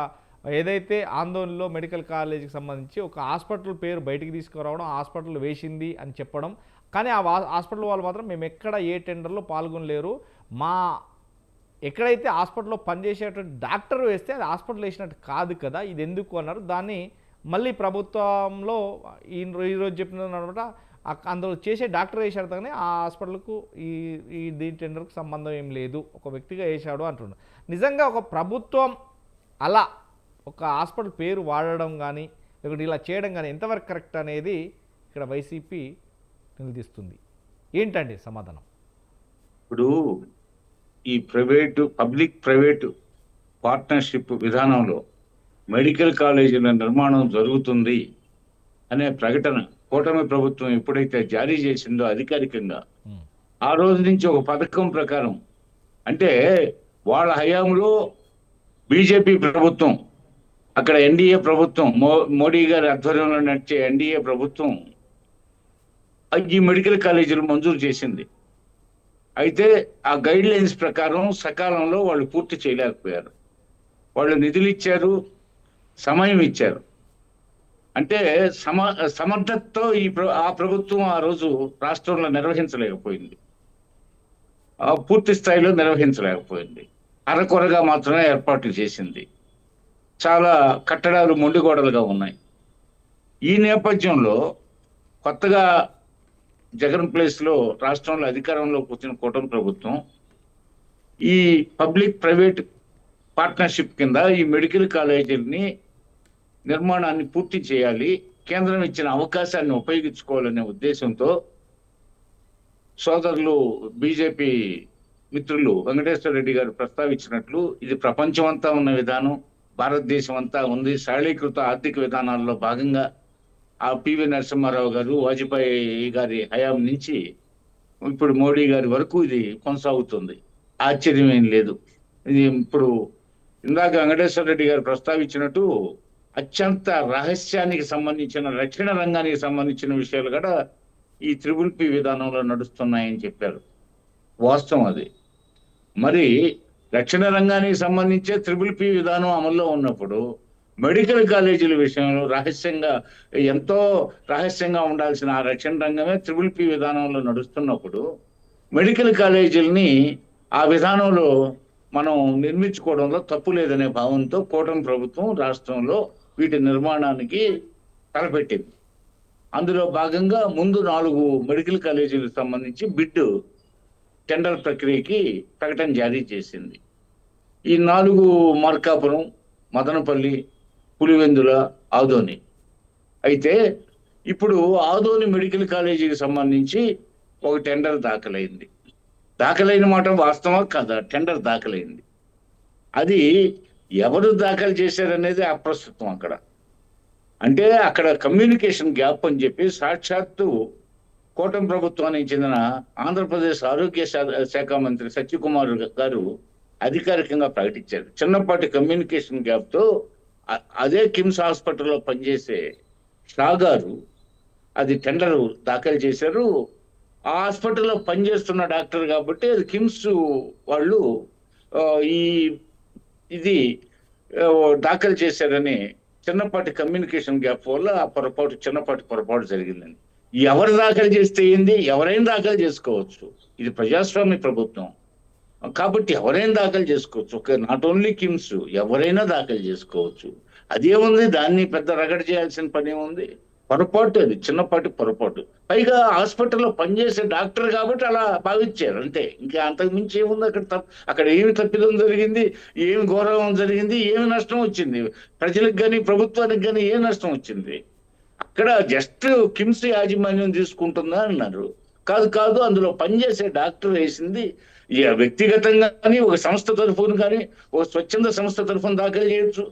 ఏదైతే ఆందోళనలో మెడికల్ కాలేజీకి సంబంధించి ఒక హాస్పిటల్ పేరు బయటికి తీసుకురావడం, హాస్పిటల్ వేసింది అని చెప్పడం. కానీ ఆ హాస్పిటల్ వాళ్ళు మాత్రం మేము ఎక్కడ ఏ టెండర్లో పాల్గొనలేరు, మా ఎక్కడైతే హాస్పిటల్లో పనిచేసేటువంటి డాక్టర్ వేస్తే అది హాస్పిటల్ వేసినట్టు కాదు కదా, ఇది ఎందుకు అన్నారు. దాన్ని మళ్ళీ ప్రభుత్వంలో ఈరోజు చెప్పినమాట అందులో చేసే డాక్టర్ వేసాడు కానీ ఆ హాస్పిటల్కు దీని టెండర్కు సంబంధం ఏం లేదు, ఒక వ్యక్తిగా వేసాడు అంటున్నాడు. నిజంగా ఒక ప్రభుత్వం అలా ఒక హాస్పిటల్ పేరు వాడడం కానీ లేకపోతే ఇలా చేయడం కానీ ఎంతవరకు కరెక్ట్ అనేది ఇక్కడ వైసీపీ నిలదీస్తుంది. ఏంటండి సమాధానం? ఇప్పుడు ఈ పబ్లిక్ ప్రైవేటు పార్ట్నర్షిప్ విధానంలో మెడికల్ కాలేజీల నిర్మాణం జరుగుతుంది అనే ప్రకటన కూటమి ప్రభుత్వం ఎప్పుడైతే జారీ చేసిందో అధికారికంగా, ఉమ్, ఆ రోజు నుంచి ఒక పథకం ప్రకారం, అంటే వాళ్ళ హయాంలో బీజేపీ ప్రభుత్వం, అక్కడ ఎన్డీఏ ప్రభుత్వం, మోడీ గారి ఆధ్వర్యంలో నడిచే ఎన్డీఏ ప్రభుత్వం ఈ మెడికల్ కాలేజీలు మంజూరు చేసింది. అయితే ఆ గైడ్ లైన్స్ ప్రకారం సకాలంలో వాళ్ళు పూర్తి చేయలేకపోయారు. వాళ్ళు నిధులు ఇచ్చారు, సమయం ఇచ్చారు. అంటే సమర్థతతో ఆ ప్రభుత్వం ఆ రోజు రాష్ట్రంలో నిర్వహించలేకపోయింది, పూర్తి స్థాయిలో నిర్వహించలేకపోయింది. అరకొరగా మాత్రమే ఏర్పాట్లు చేసింది. చాలా కట్టడాలు మొండిగోడలుగా ఉన్నాయి. ఈ నేపథ్యంలో కొత్తగా జగన్ ప్లేస్లో రాష్ట్రంలో అధికారంలోకి వచ్చిన కూటమి ప్రభుత్వం ఈ పబ్లిక్ ప్రైవేట్ పార్ట్నర్షిప్ కింద ఈ మెడికల్ కాలేజీలని నిర్మాణాన్ని పూర్తి చేయాలి, కేంద్రం ఇచ్చిన అవకాశాన్ని ఉపయోగించుకోవాలనే ఉద్దేశంతో సోదరులు బీజేపీ మిత్రులు వెంకటేశ్వర రెడ్డి గారు ప్రస్తావించినట్లు ఇది ప్రపంచం అంతా ఉన్న విధానం, భారతదేశం అంతా ఉంది. సరళీకృత ఆర్థిక విధానాల్లో భాగంగా ఆ పివి నరసింహారావు గారు, వాజ్పేయి గారి హయాం నుంచి ఇప్పుడు మోడీ గారి వరకు ఇది కొనసాగుతుంది. ఆశ్చర్యం ఏం లేదు. ఇది ఇప్పుడు ఇందాక వెంకటేశ్వర రెడ్డి గారు ప్రస్తావించినట్టు అత్యంత రహస్యానికి సంబంధించిన, రక్షణ రంగానికి సంబంధించిన విషయాలు కూడా ఈ త్రిబుల్-పి విధానంలో నడుస్తున్నాయని చెప్పారు. వాస్తవం అది. మరి రక్షణ రంగానికి సంబంధించే త్రిబుల్-పి విధానం అమల్లో ఉన్నప్పుడు మెడికల్ కాలేజీల విషయంలో ఎంతో రహస్యంగా ఉండాల్సిన ఆ రక్షణ రంగమే త్రిబుల్-పి విధానంలో నడుస్తున్నప్పుడు మెడికల్ కాలేజీలని ఆ విధానంలో మనం నిర్మించుకోవడంలో తప్పు లేదనే భావంతో కూటమి ప్రభుత్వం రాష్ట్రంలో వీటి నిర్మాణానికి తలపెట్టింది. అందులో భాగంగా ముందు 4 మెడికల్ కాలేజీలకు సంబంధించి బిడ్ టెండర్ ప్రక్రియకి ప్రకటన జారీ చేసింది. ఈ 4 మార్కాపురం, మదనపల్లి, పులివెందుల, ఆదోని. అయితే ఇప్పుడు ఆదోని మెడికల్ కాలేజీకి సంబంధించి ఒక టెండర్ దాఖలైంది. దాఖలైన మాట వాస్తవం కాదా? టెండర్ దాఖలైంది. అది ఎవరు దాఖలు చేశారనేది అప్రస్తుతం అక్కడ. అంటే అక్కడ కమ్యూనికేషన్ గ్యాప్ అని చెప్పి సాక్షాత్తు కూటమి ప్రభుత్వానికి చెందిన ఆంధ్రప్రదేశ్ ఆరోగ్య శాఖ మంత్రి సత్యకుమార్ గారు అధికారికంగా ప్రకటించారు. చిన్నపాటి కమ్యూనికేషన్ గ్యాప్తో అదే కిమ్స్ హాస్పిటల్లో పనిచేసే షా గారు అది టెండర్ దాఖలు చేశారు. ఆ హాస్పిటల్లో పనిచేస్తున్న డాక్టర్ కాబట్టి అది కిమ్స్ వాళ్ళు ఇది దాఖలు చేశారని చిన్నపాటి కమ్యూనికేషన్ గ్యాప్ వల్ల ఆ చిన్నపాటి పొరపాటు జరిగిందని. ఎవరు దాఖలు చేస్తే ఏంది? ఎవరైనా దాఖలు చేసుకోవచ్చు. ఇది ప్రజాస్వామ్య ప్రభుత్వం కాబట్టి ఎవరైనా దాఖలు చేసుకోవచ్చు. నాట్ ఓన్లీ కిమ్స్, ఎవరైనా దాఖలు చేసుకోవచ్చు. అదేముంది, దాన్ని పెద్ద రగడ చేయాల్సిన పని ఏముంది? పొరపాటు, అది చిన్నపాటి పొరపాటు. పైగా హాస్పిటల్లో పనిచేసే డాక్టర్ కాబట్టి అలా భావించారు అంతే. ఇంకా అంతకు మించి ఏముంది అక్కడ ఏమి తప్పిదం జరిగింది, ఏమి గౌరవం జరిగింది, ఏమి నష్టం వచ్చింది ప్రజలకు కానీ ప్రభుత్వానికి కానీ? ఏం నష్టం వచ్చింది? అక్కడ జస్ట్ కిమ్స్ యాజమాన్యం తీసుకుంటుందా అన్నారు. కాదు, అందులో పనిచేసే డాక్టర్ వేసింది వ్యక్తిగతంగా కానీ, ఒక సంస్థ తరఫున కానీ, ఒక స్వచ్ఛంద సంస్థ తరఫున దాఖలు చేయొచ్చు,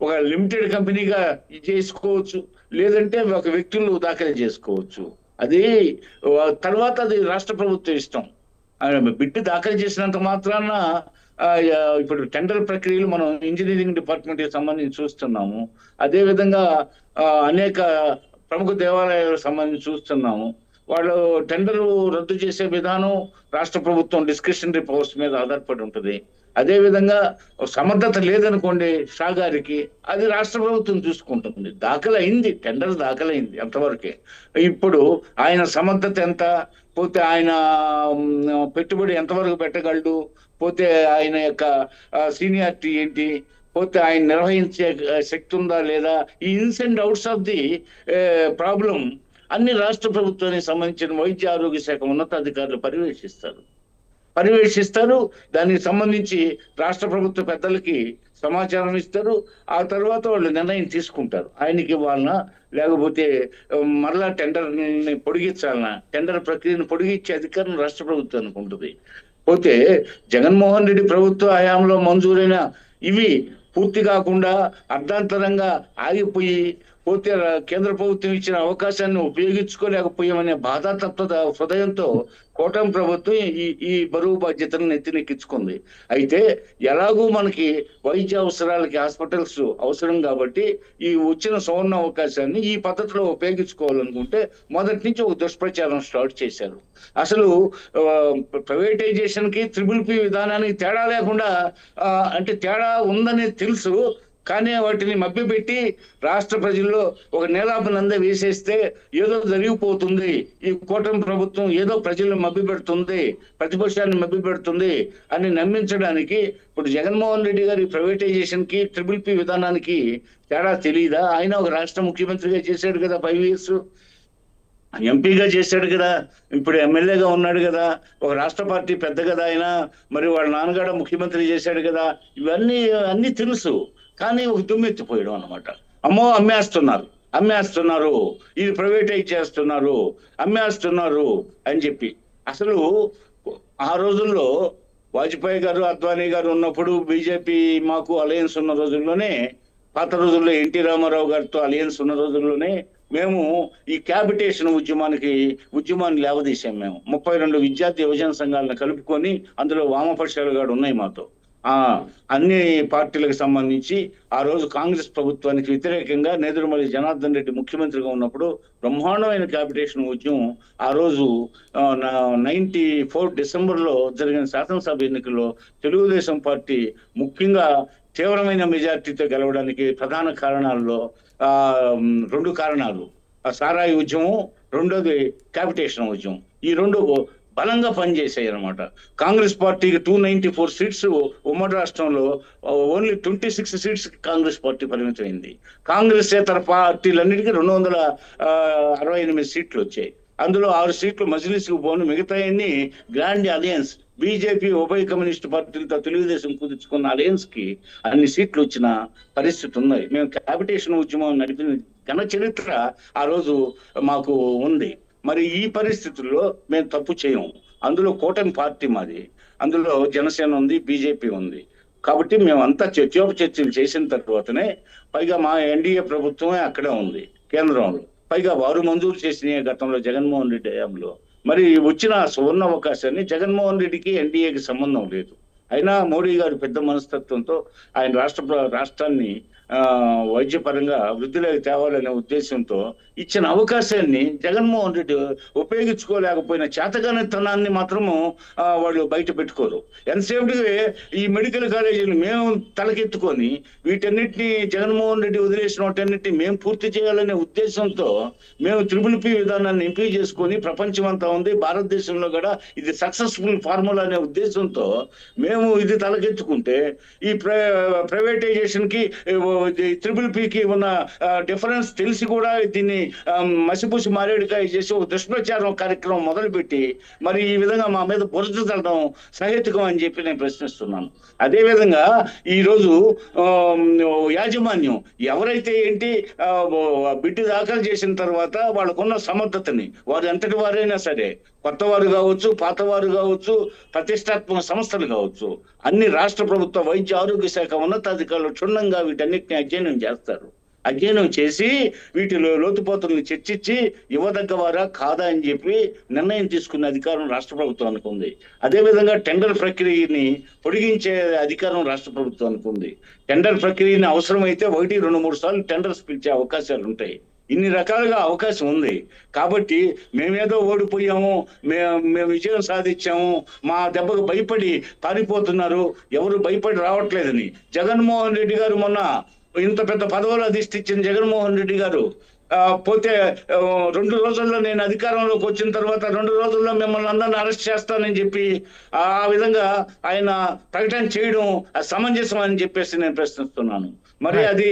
ఒక లిమిటెడ్ కంపెనీగా చేసుకోవచ్చు, లేదంటే ఒక వ్యక్తులు దాఖలు చేసుకోవచ్చు. అది తర్వాత అది రాష్ట్ర ప్రభుత్వం ఇష్టం. బిడ్డు దాఖలు చేసినంత మాత్రాన ఇప్పుడు టెండర్ ప్రక్రియలు మనం ఇంజనీరింగ్ డిపార్ట్మెంట్కి సంబంధించి చూస్తున్నాము. అదేవిధంగా అనేక ప్రముఖ దేవాలయాలకు సంబంధించి చూస్తున్నాము. వాళ్ళు టెండర్ రద్దు చేసే విధానం రాష్ట్ర ప్రభుత్వం డిస్క్రిషనరీ పవర్స్ మీద ఆధారపడి ఉంటుంది. అదేవిధంగా సమర్థత లేదనుకోండి షా గారికి, అది రాష్ట్ర ప్రభుత్వం చూసుకుంటుంది. దాఖలైంది, టెండర్ దాఖలైంది అంతవరకే. ఇప్పుడు ఆయన సమర్థత ఎంత, పోతే ఆయన పెట్టుబడి ఎంతవరకు పెట్టగలడు, పోతే ఆయన యొక్క సీనియారిటీ ఏంటి, పోతే ఆయన నిర్వహించే శక్తి ఉందా లేదా, ఈ ఇన్స్ and outs of the problem అన్ని రాష్ట్ర ప్రభుత్వానికి సంబంధించిన వైద్య ఆరోగ్య శాఖ ఉన్నతాధికారులు పర్యవేక్షిస్తారు. దానికి సంబంధించి రాష్ట్ర ప్రభుత్వ పెద్దలకి సమాచారం ఇస్తారు. ఆ తర్వాత వాళ్ళు నిర్ణయం తీసుకుంటారు, ఆయనకి ఇవ్వాలనా లేకపోతే మరలా టెండర్ని పొడిగించాలనా. టెండర్ ప్రక్రియను పొడిగించే అధికారం రాష్ట్ర ప్రభుత్వానికి ఉంటుంది. పోతే జగన్మోహన్ రెడ్డి ప్రభుత్వ హయాంలో మంజూరైన ఇవి పూర్తి కాకుండా అర్ధాంతరంగా ఆగిపోయి పోతే కేంద్ర ప్రభుత్వం ఇచ్చిన అవకాశాన్ని ఉపయోగించుకోలేకపోయామనే బాధాతత్వ హృదయంతో కూటమి ప్రభుత్వం ఈ బరువు బాధ్యతను నెత్తినెక్కించుకుంది. అయితే ఎలాగూ మనకి వైద్య అవసరాలకి హాస్పిటల్స్ అవసరం కాబట్టి ఈ వచ్చిన సువర్ణ అవకాశాన్ని ఈ పద్ధతిలో ఉపయోగించుకోవాలనుకుంటే మొదటి నుంచి ఒక దుష్ప్రచారం స్టార్ట్ చేశారు. అసలు ప్రైవేటైజేషన్ కి PPP విధానానికి తేడా లేకుండా అంటే తేడా ఉందని తెలుసు, కానీ వాటిని మభ్యపెట్టి రాష్ట్ర ప్రజల్లో ఒక నేలాపనంద వేసేస్తే ఏదో జరిగిపోతుంది, ఈ కూటమి ప్రభుత్వం ఏదో ప్రజలను మభ్యపెడుతుంది, ప్రతిపక్షాన్ని మభ్యపెడుతుంది అని నమ్మించడానికి ఇప్పుడు జగన్మోహన్ రెడ్డి గారి ప్రైవేటైజేషన్ కి PPP విధానానికి తేడా తెలియదా? ఆయన ఒక రాష్ట్ర ముఖ్యమంత్రిగా చేశాడు కదా, 5 years ఎంపీగా చేశాడు కదా, ఇప్పుడు ఎమ్మెల్యేగా ఉన్నాడు కదా, ఒక రాష్ట్ర పార్టీ పెద్ద కదా ఆయన, మరి వాళ్ళ నాన్నగారు ముఖ్యమంత్రి చేశాడు కదా, అన్ని తెలుసు. కానీ ఒక దుమ్మెత్తిపోయడం అన్నమాట. అమ్మో అమ్మేస్తున్నారు, ఇది ప్రైవేటైజ్ చేస్తున్నారు, అమ్మేస్తున్నారు అని చెప్పి. అసలు ఆ రోజుల్లో వాజ్పేయి గారు, అద్వానీ గారు ఉన్నప్పుడు బీజేపీ మాకు అలయన్స్ ఉన్న రోజుల్లోనే, పాత రోజుల్లో ఎన్టీ రామారావు గారితో అలయన్స్ ఉన్న రోజుల్లోనే మేము ఈ క్యాపిటేషన్ ఉద్యమాన్ని లేవదీశాం. మేము 32 విద్యార్థి యువజన సంఘాలను కలుపుకొని, అందులో వామపక్షాలు కూడా ఉన్నాయి మాతో, అన్ని పార్టీలకు సంబంధించి ఆ రోజు కాంగ్రెస్ ప్రభుత్వానికి వ్యతిరేకంగా నేదురుమల్లి జనార్దన్ రెడ్డి ముఖ్యమంత్రిగా ఉన్నప్పుడు బ్రహ్మాండమైన క్యాపిటేషన్ ఉద్యమం ఆ రోజు 94 డిసెంబర్లో జరిగిన శాసనసభ ఎన్నికల్లో తెలుగుదేశం పార్టీ ముఖ్యంగా తీవ్రమైన మెజార్టీతో గెలవడానికి ప్రధాన కారణాల్లో 2 కారణాలు: సారాయి ఉద్యమం, రెండోది క్యాపిటేషన్ ఉద్యమం. ఈ 2 బలంగా పనిచేసాయి అనమాట. కాంగ్రెస్ పార్టీకి 294 సీట్స్ ఉమ్మడి రాష్ట్రంలో ఓన్లీ 26 సీట్స్ కాంగ్రెస్ పార్టీ పరిమితమైంది. కాంగ్రెస్ ఇతర పార్టీలన్నిటికీ 268 సీట్లు వచ్చాయి. అందులో 6 సీట్లు మజ్లిస్కు పోను, మిగతాయన్ని గ్రాండ్ అలయన్స్ బీజేపీ ఉభయ కమ్యూనిస్ట్ పార్టీలతో తెలుగుదేశం కుదుర్చుకున్న అలయన్స్ కి అన్ని సీట్లు వచ్చిన పరిస్థితి ఉన్నాయి. మేము క్యాపిటేషన్ ఉద్యమం నడిపిన ఘన చరిత్ర ఆ రోజు మాకు ఉంది. మరి ఈ పరిస్థితుల్లో మేము తప్పు చేయము. అందులో కూటమి పార్టీ మాది, అందులో జనసేన ఉంది, బీజేపీ ఉంది. కాబట్టి మేమంతా చర్చలు చేసిన తర్వాతనే, పైగా మా ఎన్డీఏ ప్రభుత్వమే అక్కడే ఉంది కేంద్రంలో, పైగా వారు మంజూరు చేసిన గతంలో జగన్మోహన్ రెడ్డి హయాంలో. మరి వచ్చిన సువర్ణ అవకాశాన్ని జగన్మోహన్ రెడ్డికి ఎన్డీఏకి సంబంధం లేదు. అయినా మోడీ గారు పెద్ద మనస్తత్వంతో ఆయన రాష్ట్రాన్ని వైద్యపరంగా వృద్ధిలోకి తేవాలనే ఉద్దేశంతో ఇచ్చిన అవకాశాన్ని జగన్మోహన్ రెడ్డి ఉపయోగించుకోలేకపోయిన చేతగానితనాన్ని మాత్రము వాళ్ళు బయట పెట్టుకోరు. ఎంతసేపటికి ఈ మెడికల్ కాలేజీలు మేము తలకెత్తుకొని వీటన్నిటిని జగన్మోహన్ రెడ్డి వదిలేసిన వాటన్నిటిని మేము పూర్తి చేయాలనే ఉద్దేశంతో మేము PPP విధానాన్ని ఎంపిక చేసుకొని, ప్రపంచం అంతా ఉంది, భారతదేశంలో కూడా ఇది సక్సెస్ఫుల్ ఫార్ములా అనే ఉద్దేశంతో మేము ఇది తలకెత్తుకుంటే, ఈ ప్రైవేటైజేషన్ కి PPPకి ఉన్న డిఫరెన్స్ తెలిసి కూడా దీన్ని మసిపూసి మారేడుకాయ చేసి ఒక దుష్ప్రచారం కార్యక్రమం మొదలుపెట్టి మరి ఈ విధంగా మా మీద బురద చల్లడం సహేతుకం అని చెప్పి నేను ప్రశ్నిస్తున్నాను. అదేవిధంగా ఈరోజు యాజమాన్యం ఎవరైతే బిడ్డ దాఖలు చేసిన తర్వాత వాళ్ళకున్న సమర్థతని, వారు ఎంతటి వారైనా సరే, కొత్తవారు కావచ్చు, పాతవారు కావచ్చు, ప్రతిష్టాత్మక సంస్థలు కావచ్చు, అన్ని రాష్ట్ర ప్రభుత్వ వైద్య ఆరోగ్య శాఖ ఉన్నతాధికారులు క్షుణ్ణంగా వీటన్నిటిని అధ్యయనం చేస్తారు. అధ్యయనం చేసి వీటిలో లోతుపోతుల్ని చర్చించి ఇవ్వదగ్గవారా కాదా అని చెప్పి నిర్ణయం తీసుకునే అధికారం రాష్ట్ర ప్రభుత్వానికి ఉంది. అదేవిధంగా టెండర్ ప్రక్రియని పొడిగించే అధికారం రాష్ట్ర ప్రభుత్వానికి ఉంది. టెండర్ ప్రక్రియని అవసరమైతే 1, 2, 3 సార్లు టెండర్స్ పిలిచే అవకాశాలు ఉంటాయి. ఇన్ని రకాలుగా అవకాశం ఉంది. కాబట్టి మేమేదో ఓడిపోయాము, మేము విజయం సాధించాము, మా దెబ్బకు భయపడి పారిపోతున్నారు, ఎవరు భయపడి రావట్లేదని జగన్మోహన్ రెడ్డి గారు, మొన్న ఇంత పెద్ద పదవులు అధిష్ఠించిన జగన్మోహన్ రెడ్డి గారు పోతే 2 రోజుల్లో నేను అధికారంలోకి వచ్చిన తర్వాత 2 రోజుల్లో మిమ్మల్ని అందరిని అరెస్ట్ చేస్తానని చెప్పి ఆ విధంగా ఆయన ప్రకటన చేయడం సమంజసం అని చెప్పేసి నేను ప్రశ్నిస్తున్నాను. మరి అది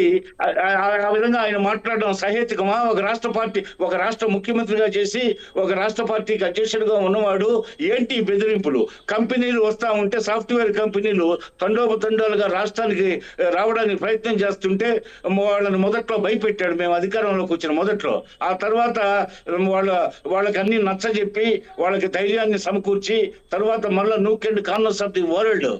ఆ విధంగా ఆయన మాట్లాడడం సహేతుకమా? ఒక రాష్ట్ర ముఖ్యమంత్రిగా చేసి ఒక రాష్ట్ర పార్టీకి అధ్యక్షుడిగా ఉన్నవాడు ఏంటి బెదిరింపులు? కంపెనీలు వస్తా ఉంటే, సాఫ్ట్వేర్ కంపెనీలు తండోపతండాలుగా రాష్ట్రానికి రావడానికి ప్రయత్నం చేస్తుంటే వాళ్ళని మొదట్లో భయపెట్టాడు మేము అధికారంలోకి వచ్చిన మొదట్లో. ఆ తర్వాత వాళ్ళకి అన్ని నచ్చజెప్పి వాళ్ళకి ధైర్యాన్ని సమకూర్చి తర్వాత మళ్ళీ nook and corners of the world,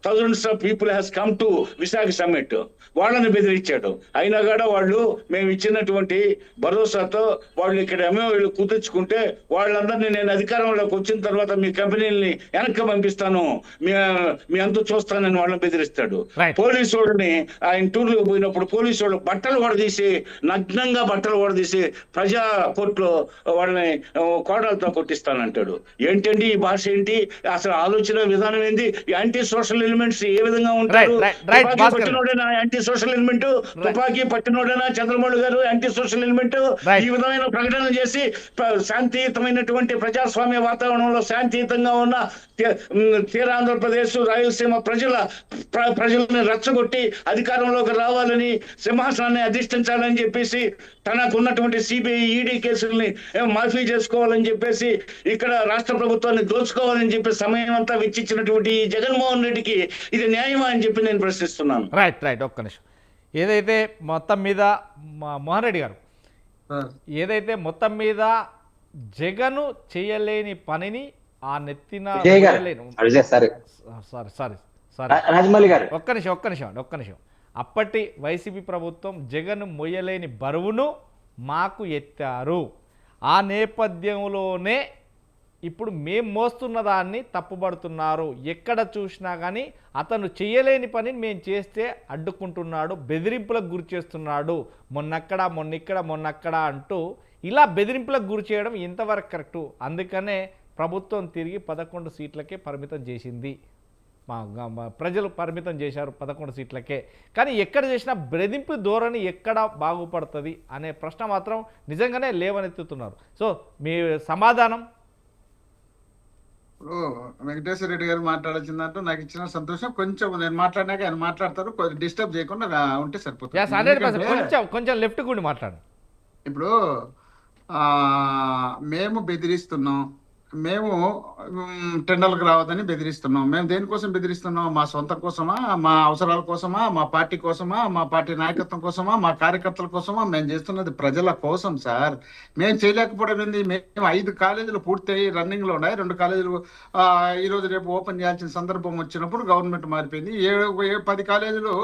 thousands of people has come to Visakha summit. వాళ్ళని బెదిరించాడు. అయినా కూడా వాళ్ళు మేము ఇచ్చినటువంటి భరోసాతో వాళ్ళు ఇక్కడ ఎంఓయూలు కుదుర్చుకుంటే వాళ్ళందరినీ నేను అధికారంలోకి వచ్చిన తర్వాత మీ కంపెనీలని వెనక్కి పంపిస్తాను, మీ అంతా చూస్తానని వాళ్ళని బెదిరిస్తాడు. Right. పోలీసు వాళ్ళని ఆయన టూర్లకు పోయినప్పుడు పోలీసు వాళ్ళు బట్టలు వడదీసి, నగ్నంగా బట్టలు వడదీసి ప్రజా కోర్టులో వాళ్ళని కోడలతో కొట్టిస్తానంటాడు. ఏంటండి ఈ భాష ఏంటి? అసలు ఆలోచన విధానం ఏంటి? యాంటీ సోషల్ ఎలిమెంట్స్ ఏ విధంగా ఉంటారు? Right, తుపాకీ భాస్కర్. పట్టినోడేనా యాంటీ సోషల్ ఎలిమెంట్? తుపాకీ పట్టినోడేనా చంద్రబాబు గారు యాంటీ సోషల్ ఎలిమెంట్? Right. ఈ విధమైన ప్రకటన చేసి శాంతియుతమైనటువంటి ప్రజాస్వామ్య వాతావరణంలో శాంతియుతంగా ఉన్న తీరాంధ్రప్రదేశ్, రాయలసీమ ప్రజల్ని రెచ్చగొట్టి అధికారంలోకి రావాలని, సింహాసనాన్ని అధిష్ఠించాలని చెప్పేసి, తనకు ఉన్నటువంటి సిబిఐ ఈడీ కేసుల్ని మాఫీ చేసుకోవాలని చెప్పేసి, ఇక్కడ రాష్ట్ర ప్రభుత్వాన్ని దోచుకోవాలని చెప్పి సమయం అంతా వెచ్చించినటువంటి జగన్మోహన్ రెడ్డికి ఇది న్యాయమా అని చెప్పి నేను ప్రశ్నిస్తున్నాను. రైట్ ఒక్క నిమిషం. ఏదైతే మొత్తం మీద మోహన్ రెడ్డి గారు, ఏదైతే మొత్తం మీద జగను చేయలేని పనిని ఆ నెత్తిన సారీ రాజమౌళి గారు ఒక్క నిమిషం. అప్పటి వైసీపీ ప్రభుత్వం జగన్ మొయ్యలేని బరువును మాకు ఎత్తారు. ఆ నేపథ్యంలోనే ఇప్పుడు మేము మోస్తున్న దాన్ని తప్పుపడుతున్నారు. ఎక్కడ చూసినా కానీ అతను చేయలేని పనిని మేము చేస్తే అడ్డుకుంటున్నాడు, బెదిరింపులకు గురి చేస్తున్నాడు. మొన్నక్కడ అంటూ ఇలా బెదిరింపులకు గురి చేయడం ఇంతవరకు కరెక్టు. అందుకనే ప్రభుత్వం తిరిగి 11 సీట్లకే పరిమితం చేసింది. ప్రజలు పరిమితం చేశారు 11 సీట్లకే. కానీ ఎక్కడ చేసినా బెదిరింపు ధోరణి ఎక్కడ బాగుపడుతుంది అనే ప్రశ్న మాత్రం నిజంగానే లేవనెత్తుతున్నారు. సో మీ సమాధానం? ఇప్పుడు వెంకటేశ్వర రెడ్డి గారు మాట్లాడాల్సిందంటూ నాకు ఇచ్చిన సంతోషం. కొంచెం నేను మాట్లాడినాక ఆయన మాట్లాడతారు, కొంచెం డిస్టర్బ్ చేయకుండా ఉంటే సరిపోతుంది. 100% కొంచెం లెఫ్ట్ గుండి మాట్లాడు. ఇప్పుడు మేము బెదిరిస్తున్నాం, మేము టెండర్లకు రావద్దని బెదిరిస్తున్నాం. మేము దేనికోసం బెదిరిస్తున్నాం? మా సొంత కోసమా, మా అవసరాల కోసమా, మా పార్టీ కోసమా, మా పార్టీ నాయకత్వం కోసమా, మా కార్యకర్తల కోసమా? మేము చేస్తున్నది ప్రజల కోసం సార్. మేము చేయలేకపోవడం ఏంది? మేము 5 కాలేజీలు పూర్తయి రన్నింగ్ లో ఉన్నాయి. 2 కాలేజీలు ఈ రోజు రేపు ఓపెన్ చేయాల్సిన సందర్భం వచ్చినప్పుడు గవర్నమెంట్ మారిపోయింది. 10 కాలేజీలు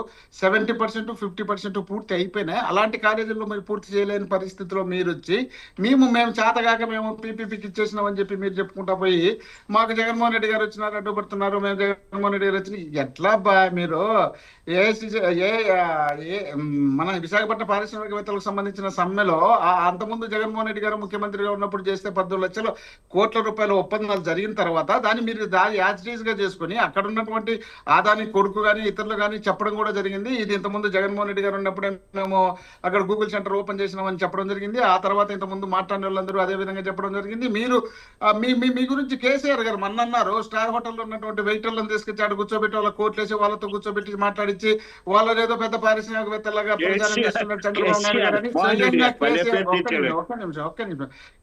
70% 50% పూర్తి అయిపోయినాయి. అలాంటి కాలేజీల్లో మీరు పూర్తి చేయలేని పరిస్థితిలో మీరు వచ్చి మేము చేతగాక మేము పీపీపీకి ఇచ్చేసినామని చెప్పి మీరు చెప్పుకుంటా పోయి మాకు జగన్మోహన్ రెడ్డి గారు వచ్చినారు అడ్డుపడుతున్నారు, మేము జగన్మోహన్ రెడ్డి గారు వచ్చి ఎట్లా మీరు మన విశాఖపట్నం పారిశ్రామికవేత్తలకు సంబంధించిన సమ్మెలో అంతకుముందు జగన్మోహన్ రెడ్డి గారు ముఖ్యమంత్రిగా ఉన్నప్పుడు చేస్తే 12 లక్షల కోట్ల రూపాయల ఒప్పందాలు జరిగిన తర్వాత దాన్ని మీరు యాజ్ గా చేసుకుని అక్కడ ఉన్నటువంటి ఆదాని కొడుకు కానీ ఇతరులు కానీ చెప్పడం కూడా జరిగింది. ఇది ఇంతకుముందు జగన్మోహన్ రెడ్డి గారు ఉన్నప్పుడే మేము అక్కడ గూగుల్ సెంటర్ ఓపెన్ చేసినామని చెప్పడం జరిగింది. ఆ తర్వాత ఇంతకుముందు మాట్లాడిన వాళ్ళందరూ అదే విధంగా చెప్పడం జరిగింది. మీరు మీ గురించి కేసీఆర్ గారు మొన్న అన్నారు, స్టార్ హోటల్లో ఉన్నటువంటి వెయిటర్లను తీసుకొచ్చి అక్కడ కూర్చోబెట్టి వాళ్ళ కోట్లేసి వాళ్ళతో కూర్చోబెట్టి మాట్లాడించి వాళ్ళని ఏదో పెద్ద పారిశ్రామికవేత్తలాగా ప్రచారం చేస్తున్నారు చంద్రబాబు నాయుడు గారని స్వయంగా ఒక్క నిమిషం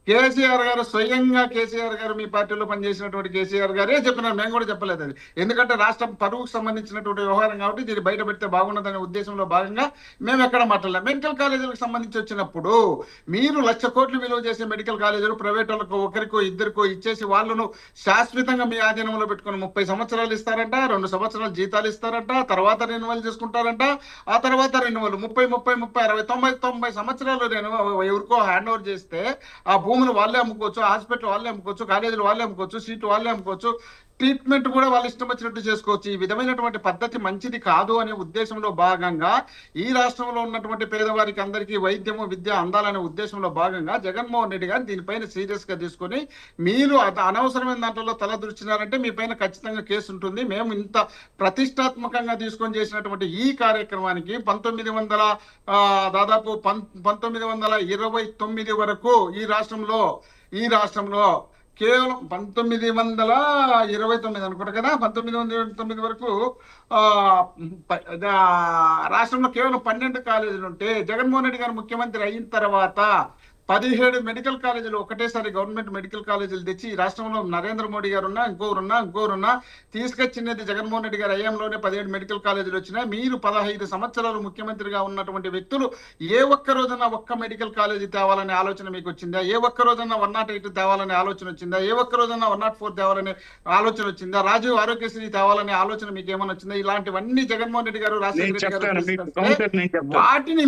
కేసీఆర్ గారు స్వయంగా కేసీఆర్ గారు మీ పార్టీలో పనిచేసినటువంటి కేసీఆర్ గారే చెప్పినారు. మేము కూడా చెప్పలేదు అది. ఎందుకంటే రాష్ట్రం పరువుకు సంబంధించినటువంటి వ్యవహారం కాబట్టి దీన్ని బయట పెడితే బాగున్నదనే ఉద్దేశంలో భాగంగా మేము ఎక్కడ మాట్లాడలేదు. మెడికల్ కాలేజీలకు సంబంధించి వచ్చినప్పుడు మీరు 1,00,000 కోట్లు విలువ చేసే మెడికల్ కాలేజీలు ప్రైవేట్ వాళ్ళకు ఒకరికో ఇద్దరికో ఇచ్చేసి వాళ్ళను శాశ్వతంగా మీ ఆధీనంలో పెట్టుకుని 30 సంవత్సరాలు ఇస్తారంట, 2 సంవత్సరాలు జీతాలు ఇస్తారంట, తర్వాత రెన్యువల్ చేసుకుంటారంట, ఆ తర్వాత రెన్యువల్ 30, 60, 90 సంవత్సరాలు ఎవరికో హ్యాండ్ ఓవర్ చేస్తే ఆ భూములు వాళ్ళే అమ్ముకోవచ్చు, హాస్పిటల్ వాళ్ళే అమ్ముకోవచ్చు, కాలేజీలు వాళ్ళే అమ్ముకోవచ్చు, సీట్లు వాళ్ళే అమ్ముకోవచ్చు, ట్రీట్మెంట్ కూడా వాళ్ళు ఇష్టం వచ్చినట్టు చేసుకోవచ్చు. ఈ విధమైనటువంటి పద్ధతి మంచిది కాదు అనే ఉద్దేశంలో భాగంగా ఈ రాష్ట్రంలో ఉన్నటువంటి పేదవారికి అందరికీ వైద్యము విద్య అందాలనే ఉద్దేశంలో భాగంగా జగన్మోహన్ రెడ్డి గారు దీనిపైన సీరియస్ గా తీసుకొని మీరు అనవసరమైన దాంట్లో తల దూర్చినారంటే మీ పైన ఖచ్చితంగా కేసు ఉంటుంది. మేము ఇంత ప్రతిష్టాత్మకంగా తీసుకొని చేసినటువంటి ఈ కార్యక్రమానికి 1929 వరకు ఈ రాష్ట్రంలో కేవలం 1929 అనుకుంటా కదా, 1929 వరకు రాష్ట్రంలో కేవలం 12 కాలేజీలు ఉంటే జగన్మోహన్ రెడ్డి గారు ముఖ్యమంత్రి అయిన తర్వాత 17 మెడికల్ కాలేజీలు ఒకటేసారి గవర్నమెంట్ మెడికల్ కాలేజీలు తెచ్చి ఈ రాష్ట్రంలో నరేంద్ర మోడీ గారు ఇంకోరున్నా తీసుకొచ్చినది జగన్మోహన్ రెడ్డి గారి హయాంలోనే 17 మెడికల్ కాలేజీలు వచ్చినాయి. మీరు 15 సంవత్సరాలు ముఖ్యమంత్రిగా ఉన్నటువంటి వ్యక్తులు ఏ ఒక్క రోజున ఒక్క మెడికల్ కాలేజీ తేవాలనే ఆలోచన మీకు వచ్చిందా? ఏ ఒక్క రోజున 108 తేవాలనే ఆలోచన వచ్చిందా? ఏ ఒక్క రోజున 104 తేవాలనే ఆలోచన వచ్చిందా? రాజీవ్ ఆరోగ్యశ్రీ తేవాలనే ఆలోచన మీకు ఏమైనా వచ్చిందా? ఇలాంటివన్నీ జగన్మోహన్ రెడ్డి గారు, రాజశేఖర రెడ్డి గారు తీసుకొస్తే వాటిని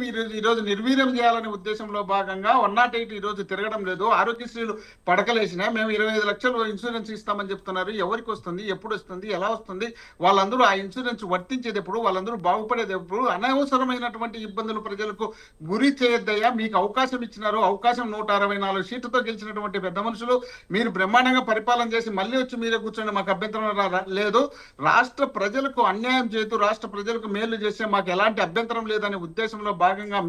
మీరు ఈ రోజు నిర్వీర్యం చేయాలనే ఉద్దేశంలో భాగంగా 108 ఈ రోజు తిరగడం లేదు. ఆరోగ్యశ్రీలు పడకలేసినా మేము 25 లక్షలు ఇన్సూరెన్స్ ఇస్తామని చెప్తున్నారు. ఎవరికి వస్తుంది, ఎప్పుడు వస్తుంది, ఎలా వస్తుంది? వాళ్ళందరూ ఆ ఇన్సూరెన్స్ వర్తించేది ఎప్పుడు? వాళ్ళందరూ బాగుపడేది ఎప్పుడు? అనవసరమైనటువంటి ఇబ్బందులు ప్రజలకు గురి చేయొద్దయ్యా. మీకు అవకాశం ఇచ్చినారు. అవకాశం 164 సీట్లతో గెలిచినటువంటి పెద్ద మనుషులు మీరు బ్రహ్మాండంగా పరిపాలన చేసి మళ్ళీ వచ్చి మీరే కూర్చొని మాకు అభ్యంతరం లేదు. రాష్ట్ర ప్రజలకు అన్యాయం చేయదు, రాష్ట్ర ప్రజలకు మేలు చేసే మాకు ఎలాంటి అభ్యంతరం లేదనే ఉద్దేశంలో భాగంగా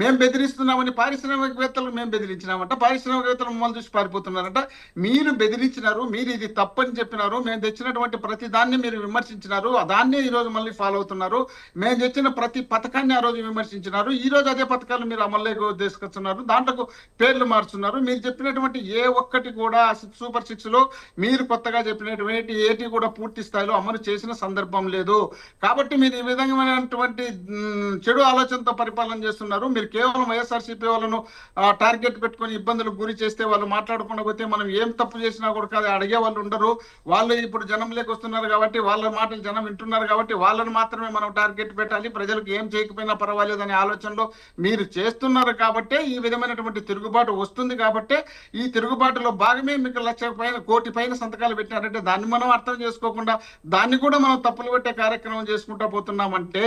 మేము బెదిరిస్తున్నామని పారిశ్రామికవేత్తలకు మేము బెదిరించినామంట. పారిశ్రామికవేత్తలు మమ్మల్ని చూసి పారిపోతున్నారంట. మీరు బెదిరించినారు, మీరు ఇది తప్పని చెప్పినారు. మేము తెచ్చినటువంటి ప్రతి దాన్ని మీరు విమర్శించినారు, దాన్నే ఈ రోజు మళ్ళీ ఫాలో అవుతున్నారు. మేము తెచ్చిన ప్రతి పథకాన్ని ఆ రోజు విమర్శించినారు. ఈ రోజు అదే పథకాలు మీరు అమల్లోకి తీసుకొస్తున్నారు, దాంట్లో పేర్లు మారుస్తున్నారు. మీరు చెప్పినటువంటి ఏ ఒక్కటి కూడా సూపర్ 6 లో మీరు కొత్తగా చెప్పినటువంటి ఏటి కూడా పూర్తి స్థాయిలో అమలు చేసిన సందర్భం లేదు. కాబట్టి మీరు ఈ విధమైనటువంటి చెడు ఆలోచనతో పరిపాలన చేస్తున్నారు. మీరు కేవలం వైఎస్ఆర్సీపీ వాళ్ళను టార్గెట్ పెట్టుకొని ఇబ్బందులకు గురి చేస్తే వాళ్ళు మాట్లాడకుండా పోతే మనం ఏం తప్పు చేసినా కూడా అడిగే వాళ్ళు ఉండరు. వాళ్ళు ఇప్పుడు జనంలోకి వస్తున్నారు కాబట్టి, వాళ్ళ మాటలు జనం వింటున్నారు కాబట్టి వాళ్ళని మాత్రమే మనం టార్గెట్ పెట్టాలి, ప్రజలకు ఏం చేయకపోయినా పర్వాలేదు అనే ఆలోచనలో మీరు చేస్తున్నారు. కాబట్టే ఈ విధమైనటువంటి తిరుగుబాటు వస్తుంది. కాబట్టే ఈ తిరుగుబాటులో భాగమే మీకు 1,00,000 కోటి పైన సంతకాలు పెట్టారంటే దాన్ని మనం అర్థం చేసుకోకుండా దాన్ని కూడా మనం తప్పులు పెట్టే కార్యక్రమం చేసుకుంటా పోతున్నామంటే,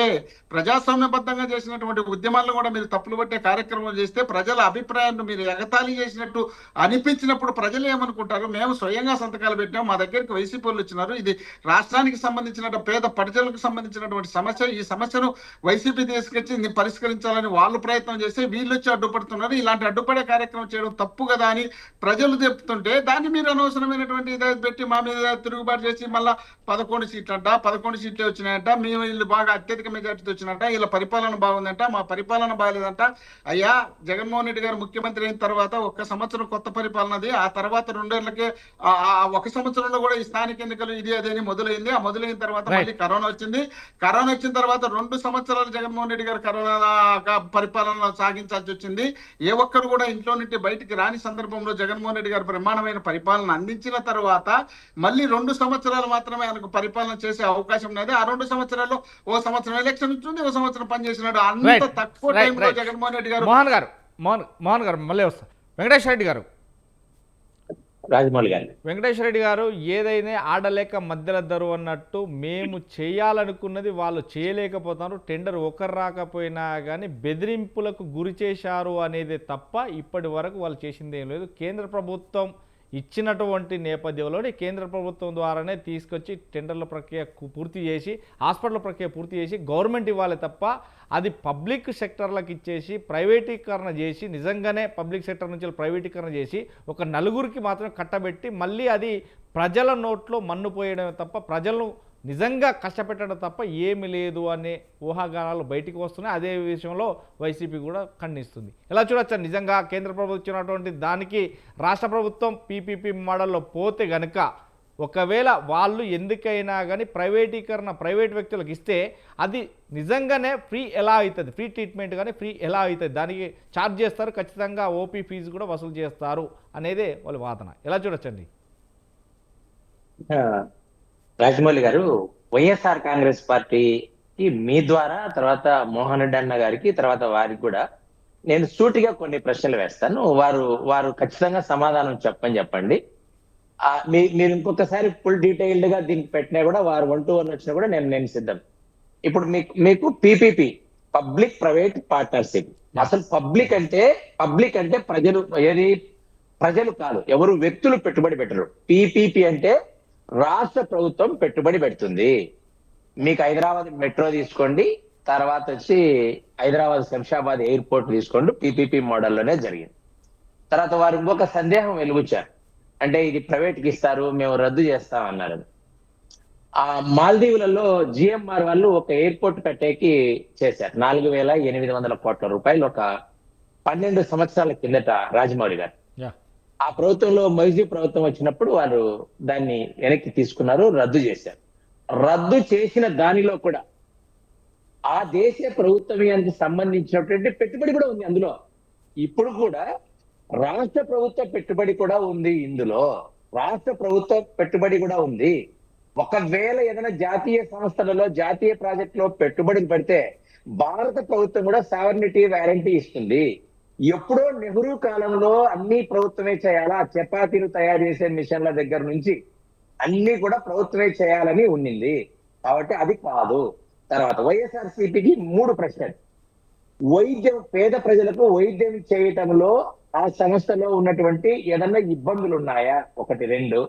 ప్రజాస్వామ్యబద్ధంగా చేసినటువంటి ఉద్యమాలను కూడా మీరు తప్పులు పట్టే కార్యక్రమం చేస్తే ప్రజల అభిప్రాయాన్ని మీరు ఎగతాళి చేసినట్టు అనిపించినప్పుడు ప్రజలు ఏమనుకుంటారు? మేము స్వయంగా సంతకాలు పెట్టాం, మా దగ్గరికి వైసీపీ వాళ్ళు వచ్చినారు, ఇది రాష్ట్రానికి సంబంధించిన పేద ప్రజలకు సంబంధించినటువంటి సమస్య, ఈ సమస్యను వైసీపీ తీసుకొచ్చి పరిష్కరించాలని వాళ్ళు ప్రయత్నం చేస్తే వీళ్ళు వచ్చి అడ్డుపడుతున్నారు. ఇలాంటి అడ్డుపడే కార్యక్రమం చేయడం తప్పు కదా అని ప్రజలు చెప్తుంటే దాన్ని మీరు అనవసరమైనటువంటి ఇదే పెట్టి మా మీద తిరుగుబాటు చేసి మళ్ళా 11 సీట్లే వచ్చినాయంట, మేము వీళ్ళు బాగా అత్యధిక మెజార్టీతో వచ్చినట్ట, వీళ్ళ పరిపాలన బాగుందంట, మా పరిపాలన బాగలేదంట. అయ్యా, జగన్మోహన్ రెడ్డి గారు ముఖ్యమంత్రి అయిన తర్వాత 1 సంవత్సరం కొత్త పరిపాలనది, ఆ తర్వాత 2 ఏళ్లకే 1 సంవత్సరంలో కూడా ఈ స్థానిక ఎన్నికలు ఇది అదేని మొదలైంది. ఆ మొదలైన తర్వాత మళ్ళీ కరోనా వచ్చింది. కరోనా వచ్చిన తర్వాత 2 సంవత్సరాలు జగన్మోహన్ రెడ్డి గారు కరోనా పరిపాలన సాగించాల్సి వచ్చింది. ఏ ఒక్కరు కూడా ఇంట్లో నుండి బయటికి రాని సందర్భంలో జగన్మోహన్ రెడ్డి గారు బ్రహ్మాండమైన పరిపాలన అందించిన తర్వాత మళ్ళీ 2 సంవత్సరాలు మాత్రమే ఆయనకు పరిపాలన చేసే అవకాశం ఉన్నది. ఆ 2 సంవత్సరాల్లో 1 సంవత్సరం ఎలక్షన్ ఉంటుంది, 1 సంవత్సరం పనిచేసినాడు. అంత తక్కువ టైంలో జగన్మోహన్ రెడ్డి గారు మోహన్ గారు మళ్ళీ వస్తారు. వెంకటేశ్వర రెడ్డి గారు, రాజమౌళి గారు, వెంకటేశ్వర రెడ్డి గారు, ఏదైనా ఆడలేక మధ్యలో దరు అన్నట్టు మేము చేయాలనుకున్నది వాళ్ళు చేయలేకపోతున్నారు. టెండర్ ఒకరు రాకపోయినా కానీ బెదిరింపులకు గురి చేశారు అనేది తప్ప ఇప్పటి వరకు వాళ్ళు చేసింది ఏం లేదు. కేంద్ర ప్రభుత్వం ఇచ్చినటువంటి నేపథ్యంలోనే కేంద్ర ప్రభుత్వం ద్వారానే తీసుకొచ్చి టెండర్ల ప్రక్రియ పూర్తి చేసి, హాస్పిటల్ ప్రక్రియ పూర్తి చేసి గవర్నమెంట్ ఇవ్వాలి తప్ప అది పబ్లిక్ సెక్టర్లకు ఇచ్చేసి ప్రైవేటీకరణ చేసి, నిజంగానే పబ్లిక్ సెక్టర్ నుంచి ప్రైవేటీకరణ చేసి ఒక నలుగురికి మాత్రం కట్టబెట్టి మళ్ళీ అది ప్రజల నోట్లో మన్ను పోయడం తప్ప, ప్రజలను నిజంగా కష్టపెట్టడం తప్ప ఏమి లేదు అనే ఊహాగానాలు బయటికి వస్తున్నాయి. అదే విషయంలో వైసీపీ కూడా ఖండిస్తుంది. ఎలా చూడొచ్చు? నిజంగా కేంద్ర ప్రభుత్వం ఇచ్చినటువంటి దానికి రాష్ట్ర ప్రభుత్వం పీపీపీ మోడల్లో పోతే గనుక, ఒకవేళ వాళ్ళు ఎందుకైనా కానీ ప్రైవేట్ వ్యక్తులకు ఇస్తే అది నిజంగానే ఫ్రీ ఎలా అవుతుంది, ఫ్రీ ట్రీట్మెంట్ కానీ ఫ్రీ ఎలా అవుతుంది, దానికి ఛార్జ్ చేస్తారు, ఖచ్చితంగా ఓపీ ఫీజు కూడా వసూలు చేస్తారు అనేదే వాళ్ళ వాదన. ఎలా చూడొచ్చండి? రాజమౌళి గారు, వైఎస్ఆర్ కాంగ్రెస్ పార్టీకి మీ ద్వారా, తర్వాత మోహన్ రెడ్డి అన్న గారికి, తర్వాత వారికి కూడా నేను సూటిగా కొన్ని ప్రశ్నలు వేస్తాను. వారు ఖచ్చితంగా సమాధానం చెప్పండి. మీరు ఇంకొకసారి ఫుల్ డీటెయిల్డ్ గా దీనికి పెట్టినా కూడా, వారు 1 to 1 వచ్చినా కూడా నేను సిద్ధం. ఇప్పుడు మీకు పీపీపీ, పబ్లిక్ ప్రైవేట్ పార్ట్నర్షిప్. అసలు పబ్లిక్ అంటే ప్రజలు కాదు, ఎవరు వ్యక్తులు పెట్టుబడి పెట్టరు. పీపీపీ అంటే రాష్ట్ర ప్రభుత్వం పెట్టుబడి పెడుతుంది. మీకు హైదరాబాద్ మెట్రో తీసుకోండి, తర్వాత వచ్చి హైదరాబాద్ శంషాబాద్ ఎయిర్పోర్ట్ తీసుకోండి, పీపీపీ మోడల్లోనే జరిగింది. తర్వాత వారు ఇంకొక సందేహం వెలుగుచ్చారు, అంటే ఇది ప్రైవేట్కి ఇస్తారు, మేము రద్దు చేస్తాం అన్నారు. ఆ మాల్దీవులలో జిఎంఆర్ వాళ్ళు ఒక ఎయిర్పోర్ట్ కట్టేకి చేశారు. 4,800 కోట్ల రూపాయలు ఒక 12 సంవత్సరాల కిందట రాజమౌళి గారు యా ఆ ప్రభుత్వంలో మైజీ ప్రభుత్వం వచ్చినప్పుడు వారు దాన్ని వెనక్కి తీసుకున్నారు, రద్దు చేశారు. రద్దు చేసిన దానిలో కూడా ఆ దేశ ప్రభుత్వానికి సంబంధించినటువంటి పెట్టుబడి కూడా ఉంది అందులో. ఇప్పుడు కూడా రాష్ట్ర ప్రభుత్వ పెట్టుబడి కూడా ఉంది ఇందులో. రాష్ట్ర ప్రభుత్వ పెట్టుబడి కూడా ఉంది. ఒకవేళ ఏదైనా జాతీయ సంస్థలలో జాతీయ ప్రాజెక్టులో పెట్టుబడులు పెడితే భారత ప్రభుత్వం కూడా సావర్నిటీ వారంటీ ఇస్తుంది. ఎప్పుడో నెహ్రూ కాలంలో అన్ని ప్రభుత్వమే చేయాలా, చపాతీలు తయారు చేసే మిషన్ల దగ్గర నుంచి అన్ని కూడా ప్రభుత్వమే చేయాలని ఉండింది. కాబట్టి అది కాదు. తర్వాత వైఎస్ఆర్సీపీకి 3 ప్రశ్నలు. వైద్యం, పేద ప్రజలకు వైద్యం చేయటంలో ఆ సంస్థలో ఉన్నటువంటి ఏదన్నా ఇబ్బందులు ఉన్నాయా, 1, 2.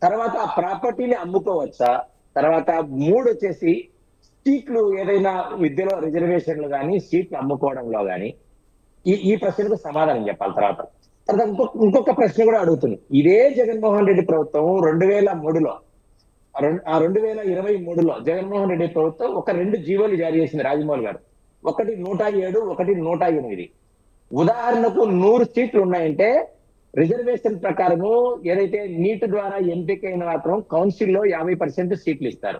తర్వాత ఆ ప్రాపర్టీని అమ్ముకోవచ్చా, తర్వాత 3 వచ్చేసి సీట్లు ఏదైనా విద్యలో రిజర్వేషన్లు కానీ సీట్లు అమ్ముకోవడంలో కానీ ఈ ప్రశ్నకు సమాధానం చెప్పాలి. తర్వాత ఇంకొక ప్రశ్న కూడా అడుగుతుంది. ఇదే జగన్మోహన్ రెడ్డి ప్రభుత్వం 2003లో 2023లో జగన్మోహన్ రెడ్డి ప్రభుత్వం 2 జీవోలు జారీ చేసింది రాజమౌళి గారు. ఒకటి 107, ఒకటి 108. ఉదాహరణకు 100 సీట్లు ఉన్నాయంటే రిజర్వేషన్ ప్రకారము ఏదైతే నీట్ ద్వారా ఎంపికైన మాత్రం కౌన్సిల్లో 50% సీట్లు ఇస్తారు.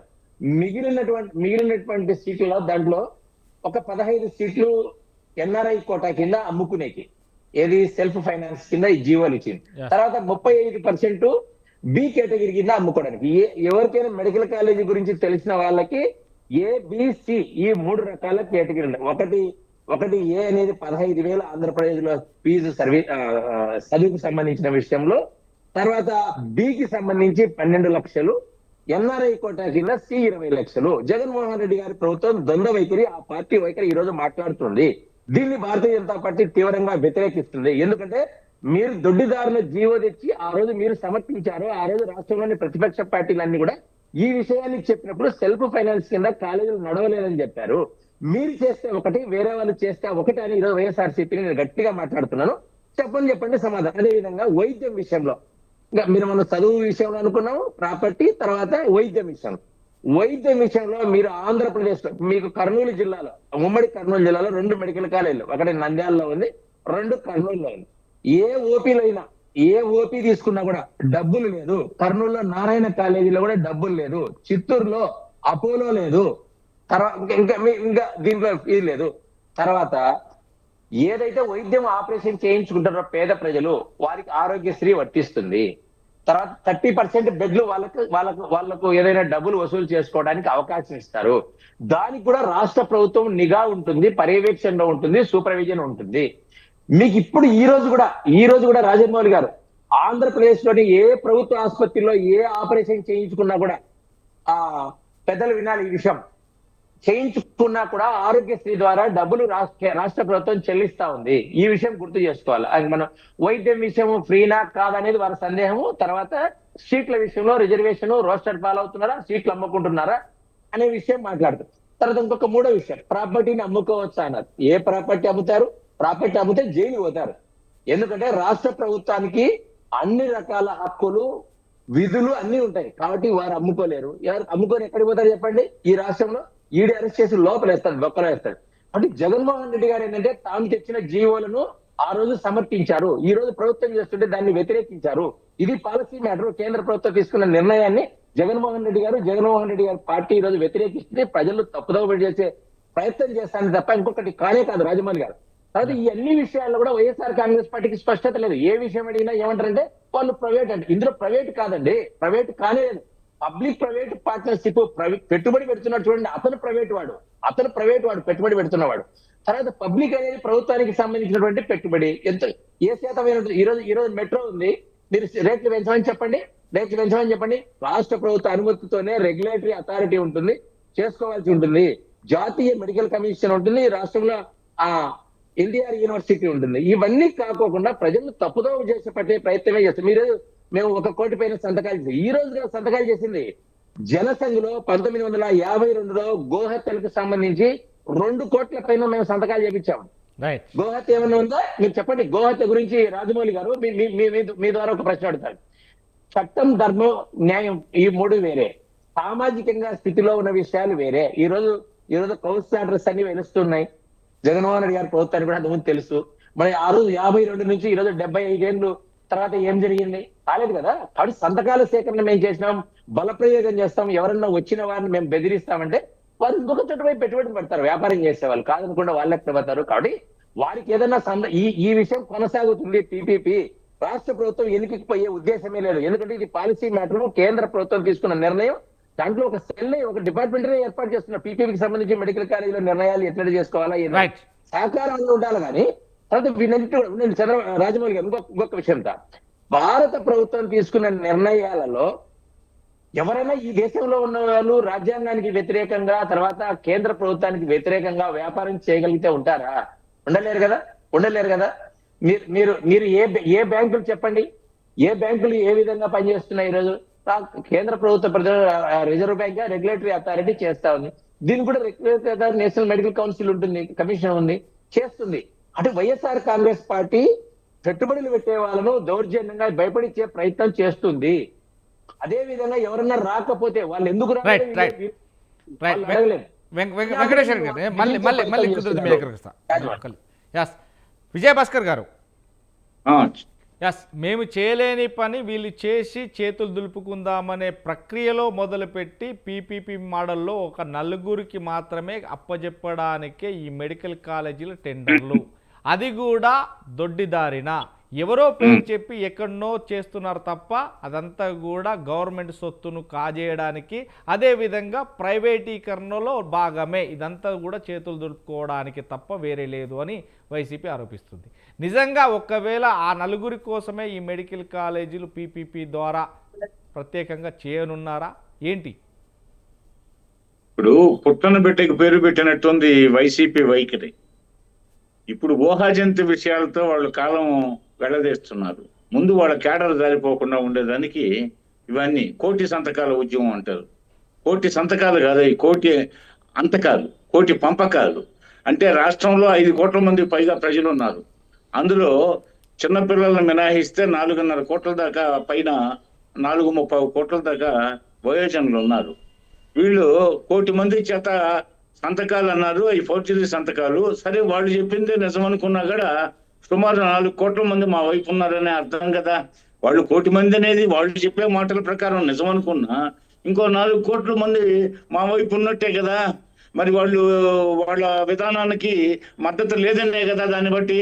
మిగిలినటువంటి సీట్లలో దాంట్లో ఒక 15 సీట్లు ఎన్ఆర్ఐ కోటా కింద అమ్ముకునేకి, ఏది సెల్ఫ్ ఫైనాన్స్ కింద ఈ జీవోలు ఇచ్చింది. తర్వాత 35% బి కేటగిరీ కింద అమ్ముకోవడానికి. ఎవరికైనా మెడికల్ కాలేజీ గురించి తెలిసిన వాళ్ళకి ఏబిసి ఈ 3 రకాల కేటగిరీలు. ఒకటి ఏ అనేది 15,000 ఆంధ్రప్రదేశ్ లో ఫీజు చదువుకు సంబంధించిన విషయంలో. తర్వాత బికి సంబంధించి 12 లక్షలు, ఎన్ఆర్ఐ కోటా కింద సి 20 లక్షలు. జగన్మోహన్ రెడ్డి గారి ప్రభుత్వం ద్వంద్వ వైఖరి, ఆ పార్టీ వైఖరి ఈ రోజు మాట్లాడుతుంది. దీన్ని భారతీయ జనతా పార్టీ తీవ్రంగా వ్యతిరేకిస్తుంది. ఎందుకంటే మీరు దొడ్డిదారుల జీవో తెచ్చి ఆ రోజు మీరు సమర్పించారు. ఆ రోజు రాష్ట్రంలోని ప్రతిపక్ష పార్టీలన్నీ కూడా ఈ విషయాన్ని చెప్పినప్పుడు సెల్ఫ్ ఫైనాన్స్ కింద కాలేజీలు నడవలేదని చెప్పారు. మీరు చేస్తే ఒకటి, వేరే వాళ్ళు చేస్తే ఒకటి అని ఈరోజు వైఎస్ఆర్సీపీని నేను గట్టిగా మాట్లాడుతున్నాను. చెప్పండి సమాధానం. అదే విధంగా వైద్యం విషయంలో ఇంకా మీరు మనం చదువు విషయంలో అనుకున్నాము, ప్రాపర్టీ, తర్వాత వైద్యం విషయంలో మీరు ఆంధ్రప్రదేశ్ లో మీకు కర్నూలు జిల్లాలో, ఉమ్మడి కర్నూలు జిల్లాలో 2 మెడికల్ కాలేజీలు, ఒకటి నంద్యాలలో ఉంది, 2 కర్నూలులో ఉంది. ఏ ఓపీ తీసుకున్నా కూడా డబ్బులు లేదు. కర్నూలులో నారాయణ కాలేజీలో కూడా డబ్బులు లేదు. చిత్తూరులో అపోలో లేదు. తర్వాత ఇంకా దీంట్లో ఇది లేదు. తర్వాత ఏదైతే వైద్యం ఆపరేషన్ చేయించుకుంటారో పేద ప్రజలు, వారికి ఆరోగ్యశ్రీ వర్తిస్తుంది. తర్వాత 30% బెడ్లు వాళ్ళకు ఏదైనా డబ్బులు వసూలు చేసుకోవడానికి అవకాశం ఇస్తారు. దానికి కూడా రాష్ట్ర ప్రభుత్వం నిఘా ఉంటుంది, పర్యవేక్షణలో ఉంటుంది, సూపర్విజన్ ఉంటుంది. మీకు ఇప్పుడు ఈ రోజు కూడా రాజమౌళి గారు ఆంధ్రప్రదేశ్ లోని ఏ ప్రభుత్వ ఆసుపత్రిలో ఏ ఆపరేషన్ చేయించుకున్నా కూడా ఆ పెద్దలు వినాలి ఈ విషయం, చేయించుకున్నా కూడా ఆరోగ్యశ్రీ ద్వారా డబ్బులు రాష్ట్ర ప్రభుత్వం చెల్లిస్తా ఉంది. ఈ విషయం గుర్తు చేసుకోవాలి. అది మనం వైద్యం విషయం ఫ్రీనా కాదనేది వారి సందేహము. తర్వాత సీట్ల విషయంలో రిజర్వేషన్, రోస్టర్ ఫాలో అవుతున్నారా, సీట్లు అమ్ముకుంటున్నారా అనే విషయం మాట్లాడుతారు. తర్వాత ఇంకొక 3వ విషయం, ప్రాపర్టీని అమ్ముకోవచ్చా అన్నారు. ఏ ప్రాపర్టీ అమ్ముతారు? ప్రాపర్టీ అమ్మితే జైలు పోతారు. ఎందుకంటే రాష్ట్ర ప్రభుత్వానికి అన్ని రకాల హక్కులు, విధులు అన్ని ఉంటాయి. కాబట్టి వారు అమ్ముకోలేరు. ఎవరు అమ్ముకొని ఎక్కడికి పోతారు చెప్పండి? ఈ రాష్ట్రంలో ఈడీ అరెస్ట్ చేసి లోపలేస్తాడు, బొక్కలో వేస్తాడు. అంటే జగన్మోహన్ రెడ్డి గారు ఏంటంటే తాము తెచ్చిన జీవోలను ఆ రోజు సమర్పించారు. ఈ రోజు ప్రభుత్వం చేస్తుంటే దాన్ని వ్యతిరేకించారు. ఇది పాలసీ మ్యాటర్. కేంద్ర ప్రభుత్వం తీసుకున్న నిర్ణయాన్ని జగన్మోహన్ రెడ్డి గారి పార్టీ ఈ రోజు వ్యతిరేకిస్తే ప్రజలు తప్పుదోవ చేసే ప్రయత్నం చేస్తానని తప్ప ఇంకొకటి కానే కాదు రాజమౌళి గారు. తర్వాత ఈ అన్ని విషయాల్లో కూడా వైఎస్ఆర్ కాంగ్రెస్ పార్టీకి స్పష్టత లేదు. ఏ విషయం అడిగినా ఏమంటారంటే వాళ్ళు ప్రైవేట్ అంటే. ఇందులో ప్రైవేట్ కాదండి, ప్రైవేట్ కానే లేదు. పబ్లిక్ ప్రైవేట్ పార్ట్నర్షిప్, పెట్టుబడి పెడుతున్నాడు చూడండి, అతను ప్రైవేట్ వాడు పెట్టుబడి పెడుతున్నవాడు. తర్వాత పబ్లిక్ అనేది ప్రభుత్వానికి సంబంధించినటువంటి పెట్టుబడి ఎంత ఏ శాతమైన. ఈ రోజు మెట్రో ఉంది, మీరు రేట్లు పెంచమని చెప్పండి. రాష్ట్ర ప్రభుత్వ అనుమతితోనే రెగ్యులేటరీ అథారిటీ ఉంటుంది, చేసుకోవాల్సి ఉంటుంది. జాతీయ మెడికల్ కమిషన్ ఉంటుంది, రాష్ట్రంలో ఎన్టీఆర్ యూనివర్సిటీ ఉంటుంది. ఇవన్నీ కాకోకుండా ప్రజలను తప్పుదోవ చేసి పట్టే ప్రయత్నమే చేస్తారు. మేము 1 కోటి పైన సంతకాలు ఈ రోజుగా సంతకాలు చేసింది జనసంఘ్లో 1952లో గోహత్యలకు సంబంధించి 2 కోట్ల పైన మేము సంతకాలు చేపించాము. గోహత్య ఏమన్నా ఉందా మీరు చెప్పండి. గోహత్య గురించి రాజమౌళి గారు మీ ద్వారా ఒక ప్రశ్న అడుగుతారు. చట్టం, ధర్మం, న్యాయం ఈ 3 వేరే, సామాజికంగా స్థితిలో ఉన్న విషయాలు వేరే. ఈ రోజు కౌన్స్ మ్యాటర్స్ అన్ని వెలుస్తున్నాయి. జగన్మోహన్ రెడ్డి గారి ప్రభుత్వానికి కూడా అంతకుముందు తెలుసు. మరి ఆ రోజు 52 నుంచి ఈ రోజు 75 ఏళ్ళు తర్వాత ఏం జరిగింది? కాలేదు కదా. కాబట్టి సంతకాల సేకరణ మేము చేసినాం, బలప్రయోగం చేస్తాం, ఎవరన్నా వచ్చిన వారిని మేము బెదిరిస్తామంటే వారు ఇంకొక చోట పోయి పెట్టుబడి పెడతారు, వ్యాపారం చేసేవాళ్ళు కాదనుకుండా వాళ్ళు ఎక్కడ పడతారు. కాబట్టి వారికి ఏదైనా ఈ విషయం కొనసాగుతుంది. పీపీపీ రాష్ట్ర ప్రభుత్వం ఎన్నికకి పోయే ఉద్దేశమే లేదు. ఎందుకంటే ఇది పాలసీ మ్యాటర్, కేంద్ర ప్రభుత్వం తీసుకున్న నిర్ణయం. దాంట్లో ఒక సెల్ ఒక డిపార్ట్మెంట్ ఏర్పాటు చేస్తున్నారు. పీపీపీకి సంబంధించి మెడికల్ కాలేజీలో నిర్ణయాలు ఎట్లా చేసుకోవాలా, రైట్. సహకారంలో ఉండాలి. కానీ తర్వాత నేను రాజమౌళి గారు ఇంకొక విషయం, భారత ప్రభుత్వం తీసుకున్న నిర్ణయాలలో ఎవరైనా ఈ దేశంలో ఉన్న వాళ్ళు రాజ్యాంగానికి వ్యతిరేకంగా తర్వాత కేంద్ర ప్రభుత్వానికి వ్యతిరేకంగా వ్యాపారం చేయగలిగితే ఉంటారా? ఉండలేరు కదా, ఉండలేరు కదా. మీరు ఏ బ్యాంకులు చెప్పండి, ఏ బ్యాంకులు ఏ విధంగా పనిచేస్తున్నాయి ఈరోజు? కేంద్ర ప్రభుత్వ రిజర్వ్ బ్యాంక్ రెగ్యులేటరీ అథారిటీ చేస్తా ఉంది. దీనికి కూడా regulatory authority, national medical council ఉంటుంది, కమిషన్ ఉంది, చేస్తుంది. అంటే వైఎస్ఆర్ కాంగ్రెస్ పార్టీ పెట్టుబడులు పెట్టే వాళ్ళను దౌర్జన్యంగా భయపడిచ్చే ప్రయత్నం చేస్తుంది. అదే విధంగా ఎవరన్నా రాకపోతే వాళ్ళు ఎందుకు వెంకటేశ్వర గారు మళ్ళీ కుదురుతుంది మీ దగ్గరకు వస్తా. ఎస్ విజయభాస్కర్ గారు, ఎస్ మేము చేయలేని పని వీళ్ళు చేసి చేతులు దులుపుకుందామనే ప్రక్రియలో మొదలుపెట్టి పీపీపీ మోడల్లో ఒక నలుగురికి మాత్రమే అప్పజెప్పడానికే ఈ మెడికల్ కాలేజీల టెండర్లు, అది కూడా దొడ్డిదారిన ఎవరో పేరు చెప్పి ఎక్కడనో చేస్తున్నారు తప్ప అదంతా కూడా గవర్నమెంట్ సొత్తును కాజేయడానికి, అదేవిధంగా ప్రైవేటీకరణలో భాగమే ఇదంతా కూడా చేతులు దులుపుకోవడానికి తప్ప వేరే లేదు అని వైసీపీ ఆరోపిస్తుంది. నిజంగా ఒకవేళ ఆ నలుగురి కోసమే ఈ మెడికల్ కాలేజీలు పీపీపీ ద్వారా ప్రత్యేకంగా చేయనున్నారా ఏంటి? ఇప్పుడు పుట్టన బిడ్డకి పేరు పెట్టినట్టుంది వైసీపీ వైఖరి. ఇప్పుడు ఊహాజంతి విషయాలతో వాళ్ళు కాలం వెళ్ళదీస్తున్నారు. ముందు వాళ్ళ కేడర్ జారిపోకుండా ఉండేదానికి ఇవన్నీ కోటి సంతకాల ఉద్యమం అంటారు. కోటి సంతకాలు కాదు, ఈ కోటి అంతకాలు, కోటి పంపకాలు. అంటే రాష్ట్రంలో 5 కోట్ల మంది పైగా ప్రజలు ఉన్నారు. అందులో చిన్నపిల్లలను మినహాయిస్తే 4.5 కోట్ల దాకా, పైన 4.30 కోట్ల దాకా వయోజనులు ఉన్నారు. వీళ్ళు కోటి మంది చేత సంతకాలు అన్నారు, అవి ఫోర్జరీ సంతకాలు. సరే, వాళ్ళు చెప్పిందే నిజం అనుకున్నా కూడా సుమారు 4 కోట్ల మంది మా వైపు ఉన్నారనే అర్థం కదా. వాళ్ళు కోటి మంది అనేది వాళ్ళు చెప్పే మాటల ప్రకారం నిజం అనుకున్నా ఇంకో 4 కోట్ల మంది మా వైపు ఉన్నట్టే కదా. మరి వాళ్ళు వాళ్ళ విధానానికి మద్దతు లేదనే కదా దాన్ని బట్టి.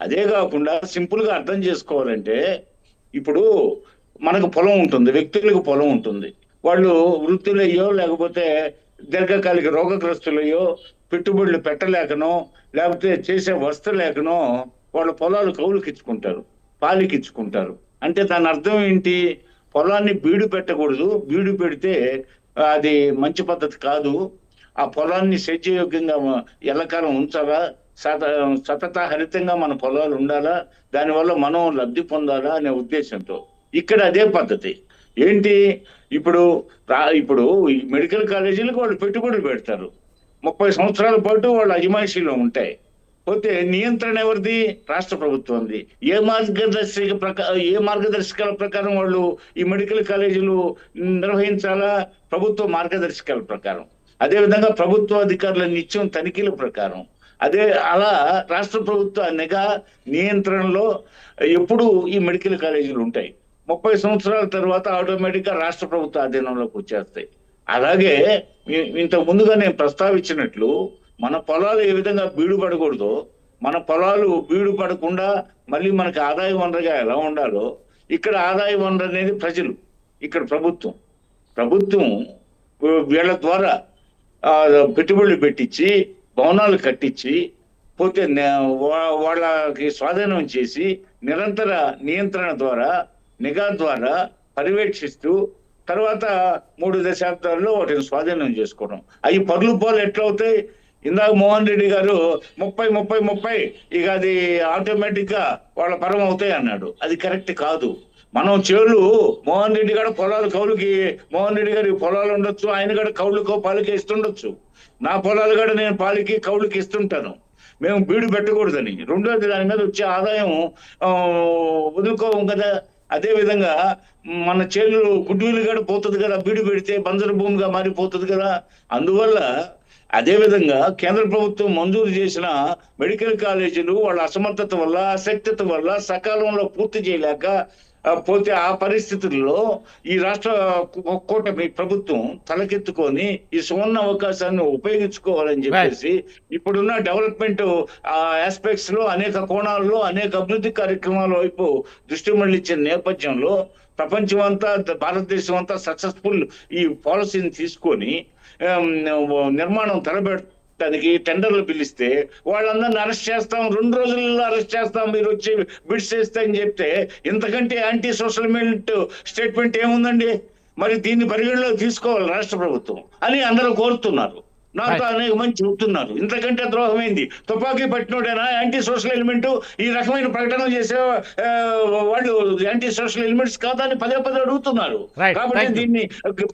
అదే కాకుండా సింపుల్ గా అర్థం చేసుకోవాలంటే, ఇప్పుడు మనకు పొలం ఉంటుంది, వ్యక్తులకు పొలం ఉంటుంది. వాళ్ళు వృత్తులయ్యో లేకపోతే దీర్ఘకాలిక రోగగ్రస్తులయ్యో పెట్టుబడులు పెట్టలేకనో లేకపోతే చేసే వస్తు లేకనో వాళ్ళ పొలాలు కౌలుకి ఇచ్చుకుంటారు, పాలికి ఇచ్చుకుంటారు. అంటే దాని అర్థం ఏంటి? పొలాన్ని బీడు పెట్టకూడదు, బీడు పెడితే అది మంచి పద్ధతి కాదు. ఆ పొలాన్ని సేద్యయోగ్యంగా ఎల్లకాలం ఉంచాలా, సతత హరితంగా మన పొలాలు ఉండాలా, దానివల్ల మనం లబ్ధి పొందాలా అనే ఉద్దేశంతో ఇక్కడ అదే పద్ధతి. ఏంటి ఇప్పుడు ఈ మెడికల్ కాలేజీలకు వాళ్ళు పెట్టుబడులు పెడతారు, 30 సంవత్సరాల పాటు వాళ్ళ అజమాయిషీలో ఉంటాయి. పోతే నియంత్రణ ఎవరిది? రాష్ట్ర ప్రభుత్వంది. ఏ మార్గదర్శకాల ప్రకారం వాళ్ళు ఈ మెడికల్ కాలేజీలు నిర్వహించాలా? ప్రభుత్వ మార్గదర్శకాల ప్రకారం. అదేవిధంగా ప్రభుత్వ అధికారుల నిత్యం తనిఖీల ప్రకారం. అలా రాష్ట్ర ప్రభుత్వ నిఘా నియంత్రణలో ఎప్పుడు ఈ మెడికల్ కాలేజీలు ఉంటాయి. 30 సంవత్సరాల తర్వాత ఆటోమేటిక్ గా రాష్ట్ర ప్రభుత్వ అధీనంలోకి వచ్చేస్తాయి. అలాగే ఇంతకు ముందుగా నేను ప్రస్తావించినట్లు మన పొలాలు ఏ విధంగా బీడు పడకూడదో, మన పొలాలు బీడు పడకుండా మళ్ళీ మనకి ఆదాయ వనరుగా ఎలా ఉండాలో, ఇక్కడ ఆదాయ వనరు అనేది ప్రజలు, ఇక్కడ ప్రభుత్వం వీళ్ళ ద్వారా పెట్టుబడులు పెట్టించి భవనాలు కట్టించి పోతే వాళ్ళకి స్వాధీనం చేసి నిరంతర నియంత్రణ ద్వారా నిఘా ద్వారా పర్యవేక్షిస్తూ తర్వాత 3 దశాబ్దాల్లో వాటిని స్వాధీనం చేసుకోవడం. అవి పర్లు పోలు ఎట్లా అవుతాయి? ఇందాక మోహన్ రెడ్డి గారు 30 ఇక అది ఆటోమేటిక్ గా వాళ్ళ పరం అవుతాయి అన్నాడు. అది కరెక్ట్ కాదు. మనం చేలు మోహన్ రెడ్డి గారు పొలాలు కౌలుకి, మోహన్ రెడ్డి గారి పొలాలు ఉండొచ్చు, ఆయన కూడా కౌలుకో పాలకి ఇస్తుండొచ్చు. నా పొలాలు కూడా నేను పాలకి కౌలుకి ఇస్తుంటాను. మేము బీడు పెట్టకూడదని. రెండోది, దాని మీద వచ్చే ఆదాయం వదులుకోవం కదా. అదే విధంగా మన చేలు గుడ్డీలు కూడా పోతుంది కదా, బీడు పెడితే బంజరు భూమిగా మారిపోతుంది కదా. అందువల్ల అదేవిధంగా కేంద్ర ప్రభుత్వం మంజూరు చేసిన మెడికల్ కాలేజీలు వాళ్ళ అసమర్థత వల్ల, అశక్తత వల్ల సకాలంలో పూర్తి చేయలేక పోతే ఆ పరిస్థితుల్లో ఈ రాష్ట్ర కూటమి ప్రభుత్వం తలకెత్తుకొని ఈ సువర్ణ అవకాశాన్ని ఉపయోగించుకోవాలని చెప్పేసి ఇప్పుడున్న డెవలప్మెంట్ ఆస్పెక్ట్స్ లో అనేక కోణాల్లో అనేక అభివృద్ధి కార్యక్రమాల వైపు దృష్టి మళ్లించిన నేపథ్యంలో ప్రపంచం అంతా, భారతదేశం అంతా సక్సెస్ఫుల్ ఈ పాలసీని తీసుకొని నిర్మాణం తలబెట్టడానికి టెండర్లు పిలిస్తే వాళ్ళందరిని అరెస్ట్ చేస్తాం, 2 రోజుల్లో అరెస్ట్ చేస్తాం, మీరు వచ్చి బిడ్స్ చేస్తే అని చెప్తే ఇంతకంటే యాంటీ సోషల్ స్టేట్మెంట్ ఏముందండి? మరి దీన్ని పరిగణలోకి తీసుకోవాలి రాష్ట్ర ప్రభుత్వం అని అందరూ కోరుతున్నారు. నాతో అనేక మంది చెబుతున్నారు. ఇంతకంటే ద్రోహమైంది తుపాకీ పట్టినోడైనా యాంటీ సోషల్ ఎలిమెంట్ ఈ రకమైన ప్రకటన చేసే వాళ్ళు యాంటీ సోషల్ ఎలిమెంట్స్ కాదని పదే పదే అడుగుతున్నారు. కాబట్టి దీన్ని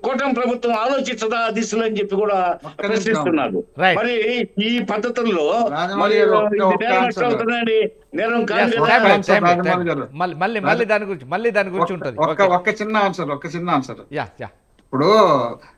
కూటమి ప్రభుత్వం ఆలోచించదా ఆ దిశలో అని చెప్పి కూడా ప్రశ్నిస్తున్నారు. మరి ఈ పద్ధతుల్లో అవుతుందండి నేరం కాదు కదా. మళ్ళీ దాని గురించి ఉంటుంది. ఒక్క చిన్న ఆన్సర్. ఇప్పుడు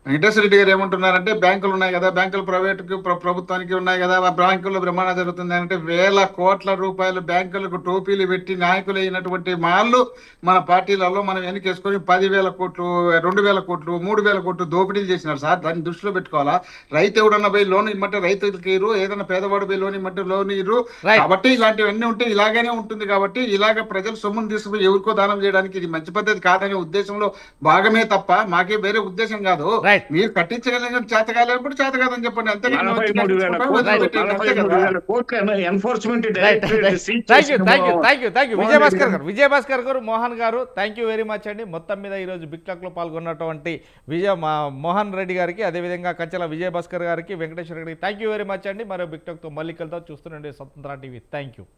వెంకటేశ్వర రెడ్డి గారు ఏమంటున్నారంటే బ్యాంకులు ఉన్నాయి కదా, బ్యాంకులు ప్రైవేట్కి ప్రభుత్వానికి ఉన్నాయి కదా, బ్యాంకుల్లో బ్రహ్మాండం జరుగుతుంది అంటే 1000 కోట్ల రూపాయలు బ్యాంకులకు టోపీలు పెట్టి నాయకులు అయినటువంటి వాళ్ళు మన పార్టీలలో మనం వెనకేసుకొని 10,000 కోట్లు, 2,000 కోట్లు, 3,000 కోట్లు దోపిడీలు చేసినారు సార్. దాన్ని దృష్టిలో పెట్టుకోవాలా? రైతు ఎవడన్నా పోయి లోన్ ఇమ్మంటే రైతులకి ఇరు, ఏదైనా పేదవాడు పోయి లోన్ ఇమ్మంటే లోన్ ఇరు. కాబట్టి ఇలాంటివన్నీ ఉంటే ఇలాగనే ఉంటుంది. కాబట్టి ఇలాగ ప్రజలు సొమ్మును తీసుకుని ఎవరికో దానం చేయడానికి ఇది మంచి పద్ధతి కాదనే ఉద్దేశంలో భాగమే తప్ప మాకే వేరే ఉద్దేశం కాదు. మీరు కట్టించగలిగిన చేత కాలేనప్పుడు చేత కాదని చెప్పండి. విజయభాస్కర్ గారు, మోహన్ గారు, థ్యాంక్ యూ వెరీ మచ్ అండి. మొత్తం మీద ఈరోజు బిగ్ టాక్ లో పాల్గొన్నటువంటి మోహన్ రెడ్డి గారికి, అదేవిధంగా కంచెల విజయభాస్కర్ గారికి, వెంకటేశ్వర గారికి థ్యాంక్ యూ వెరీ మచ్ అండి. మరో బిగ్ టాక్ తో మళ్ళీ కలుద్దాం. చూస్తుండండి స్వతంత్ర టీవీ. Thank you.